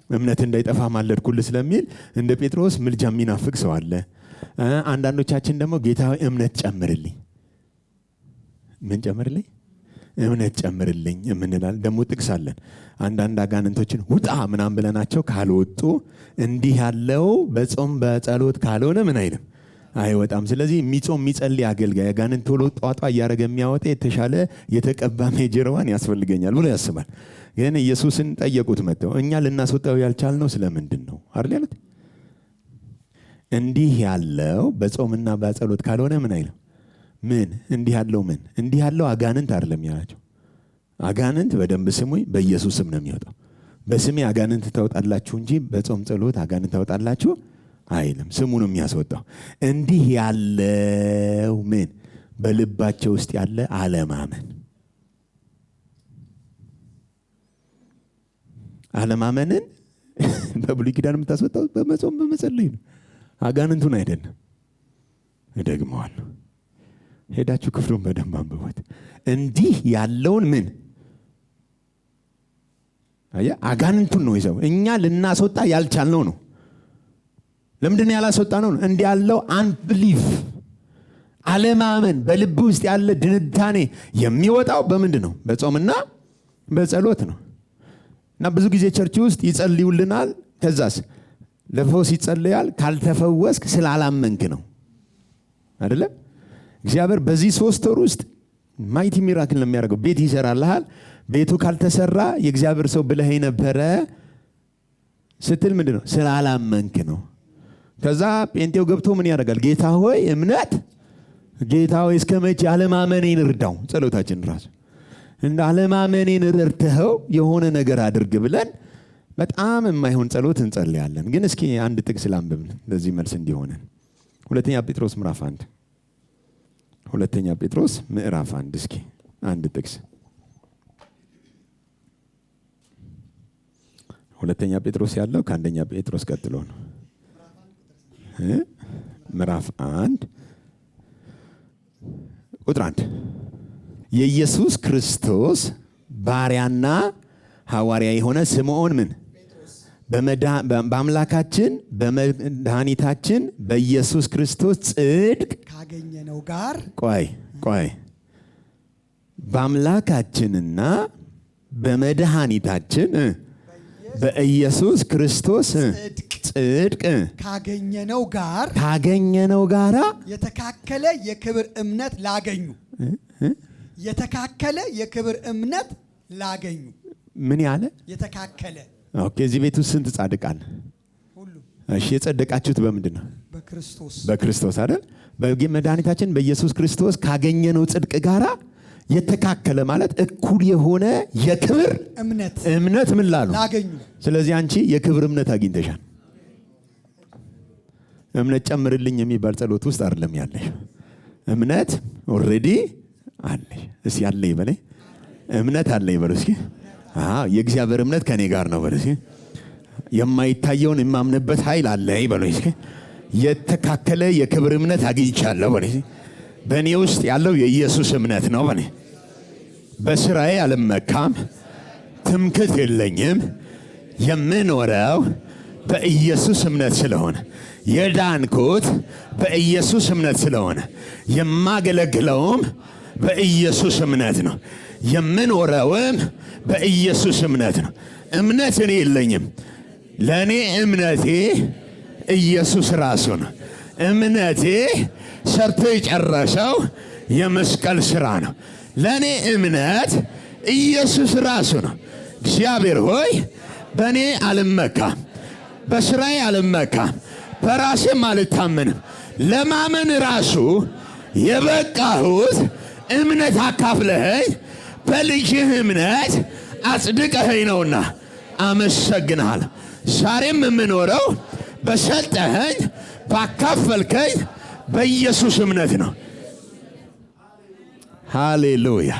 እምነት እንዳይጠፋ ማለድኩልህ ስለሚል እንደ ጴጥሮስ ምልጃ የሚናፍቅ ሰው አለ። አንዳንዶቻችን ደግሞ ጌታ ሆይ እምነት ጨምርልኝ። ምን ጨምርልኝ? እምነት ጨምርልኝ የምንላል። ደግሞ ጥቅሳለን። አንዳንድ አጋንንቶችን ውጣ ምናምን ብለናቸው ካልወጡ እንዲህ ያለው በጾም በጸሎት ካልሆነ ምን አይልም አይወጣም። ስለዚህ የሚጾም የሚጸልይ አገልጋይ አጋንንት ቶሎ ጧጧ እያደረገ የሚያወጣ የተሻለ የተቀባ ሜጀርዋን ያስፈልገኛል ብሎ ያስባል። ግን ኢየሱስን ጠየቁት መጥተው እኛ ልናስወጣው ያልቻልነው ስለምንድን ነው አይደል ያሉት። እንዲህ ያለው በጾምና በጸሎት ካልሆነ ምን አይልም። ምን እንዲህ ያለው ምን እንዲህ ያለው አጋንንት አይደለም ያላቸው። አጋንንት በደንብ ስሙኝ፣ በኢየሱስ ስም ነው የሚወጣው። በስሜ አጋንንት ታወጣላችሁ እንጂ በጾም ጸሎት አጋንንት ታወጣላችሁ አይልም። ስሙ ነው የሚያስወጣው። እንዲህ ያለው ምን በልባቸው ውስጥ ያለ አለማመን። አለማመንን በብሉይ ኪዳን የምታስወጣው በመጾም በመጸለይ ነው። አጋንንቱን አይደለም። እደግመዋለሁ። ሄዳችሁ ክፍሉን በደንብ አንብቡት። እንዲህ ያለውን ምን አጋንንቱን ነው ይዘው እኛ ልናስወጣ ያልቻልነው ነው። ለምንድን ነው ያላስወጣነው? እንዲህ ያለው አንብሊፍ አለማመን በልብ ውስጥ ያለ ድንዳኔ የሚወጣው በምንድን ነው? በጾምና በጸሎት ነው። እና ብዙ ጊዜ ቸርች ውስጥ ይጸልዩልናል። ከዛስ ለፈውስ ይጸልያል። ካልተፈወስክ ስላላመንክ ነው አይደለም? እግዚአብሔር በዚህ 3 ወር ውስጥ ማይቲ ሚራክል ለሚያደርገው ቤት ይሰራልሃል። ቤቱ ካልተሰራ የእግዚአብሔር ሰው ብለህ ነበረ ስትል ምንድን ነው? ስላላመንክ ነው። ከዛ ጴንጤው ገብቶ ምን ያደርጋል? ጌታ ሆይ እምነት፣ ጌታ ሆይ እስከ መቼ አለማመኔን እርዳው። ጸሎታችን ራሱ እንደ አለማመኔን ረድተኸው የሆነ ነገር አድርግ ብለን በጣም የማይሆን ጸሎት እንጸልያለን። ግን እስኪ አንድ ጥቅስ ላንብብ ለዚህ መልስ እንዲሆነን። ሁለተኛ ጴጥሮስ ምዕራፍ 1 ሁለተኛ ጴጥሮስ ምዕራፍ 1 እስኪ አንድ ጥቅስ ሁለተኛ ጴጥሮስ ያለው ከአንደኛ ጴጥሮስ ቀጥሎ ነው። ምዕራፍ 1 ቁጥር 1 የኢየሱስ ክርስቶስ ባሪያና ሐዋርያ የሆነ ስምዖን ምን በአምላካችን በመድኃኒታችን በኢየሱስ ክርስቶስ ጽድቅ ካገኘነው ጋር ቆይ በአምላካችንና በመድኃኒታችን በኢየሱስ ክርስቶስ ጽድቅ ካገኘነው ጋር የተካከለ የክብር እምነት ላገኙ የተካከለ የክብር እምነት ላገኙ ምን ያለ የተካከለ። ኦኬ፣ እዚህ ቤት ውስጥ ስንት ጻድቃን? ሁሉ። እሺ፣ የጸደቃችሁት በምንድን ነው? በክርስቶስ አይደል? በመድኃኒታችን በኢየሱስ ክርስቶስ ካገኘነው ጽድቅ ጋራ የተካከለ ማለት እኩል የሆነ የክብር እምነት ምን ላገኙ። ስለዚህ አንቺ የክብር እምነት አግኝተሻል። እምነት ጨምርልኝ የሚባል ጸሎት ውስጥ አይደለም ያለሽ። እምነት ኦልሬዲ አለሽ። እስኪ ያለ ይበለኝ፣ እምነት አለ ይበሉ እስኪ። የእግዚአብሔር እምነት ከኔ ጋር ነው በሉ እስኪ። የማይታየውን የማምንበት ኃይል አለ ይበሉ እስኪ። የተካከለ የክብር እምነት አግኝቻለሁ በሉ እስኪ። በእኔ ውስጥ ያለው የኢየሱስ እምነት ነው በሉ። በስራዬ አልመካም፣ ትምክህት የለኝም። የምኖረው በኢየሱስ እምነት ስለሆነ፣ የዳንኩት በኢየሱስ እምነት ስለሆነ፣ የማገለግለውም በኢየሱስ እምነት ነው። የምኖረውም በኢየሱስ እምነት ነው። እምነት እኔ የለኝም። ለእኔ እምነቴ ኢየሱስ ራሱ ነው። እምነቴ ሰርቶ የጨረሰው የመስቀል ስራ ነው። ለእኔ እምነት ኢየሱስ ራሱ ነው። እግዚአብሔር ሆይ በእኔ አልመካም፣ በስራዬ አልመካም፣ በራሴም አልታመንም። ለማመን ራሱ የበቃሁት እምነት አካፍለኸኝ በልጅህ እምነት አጽድቀኸኝ ነውና አመሰግንሃለሁ። ዛሬም የምኖረው በሰጠኸኝ ባካፈልከኝ በኢየሱስ እምነት ነው። ሃሌሉያ።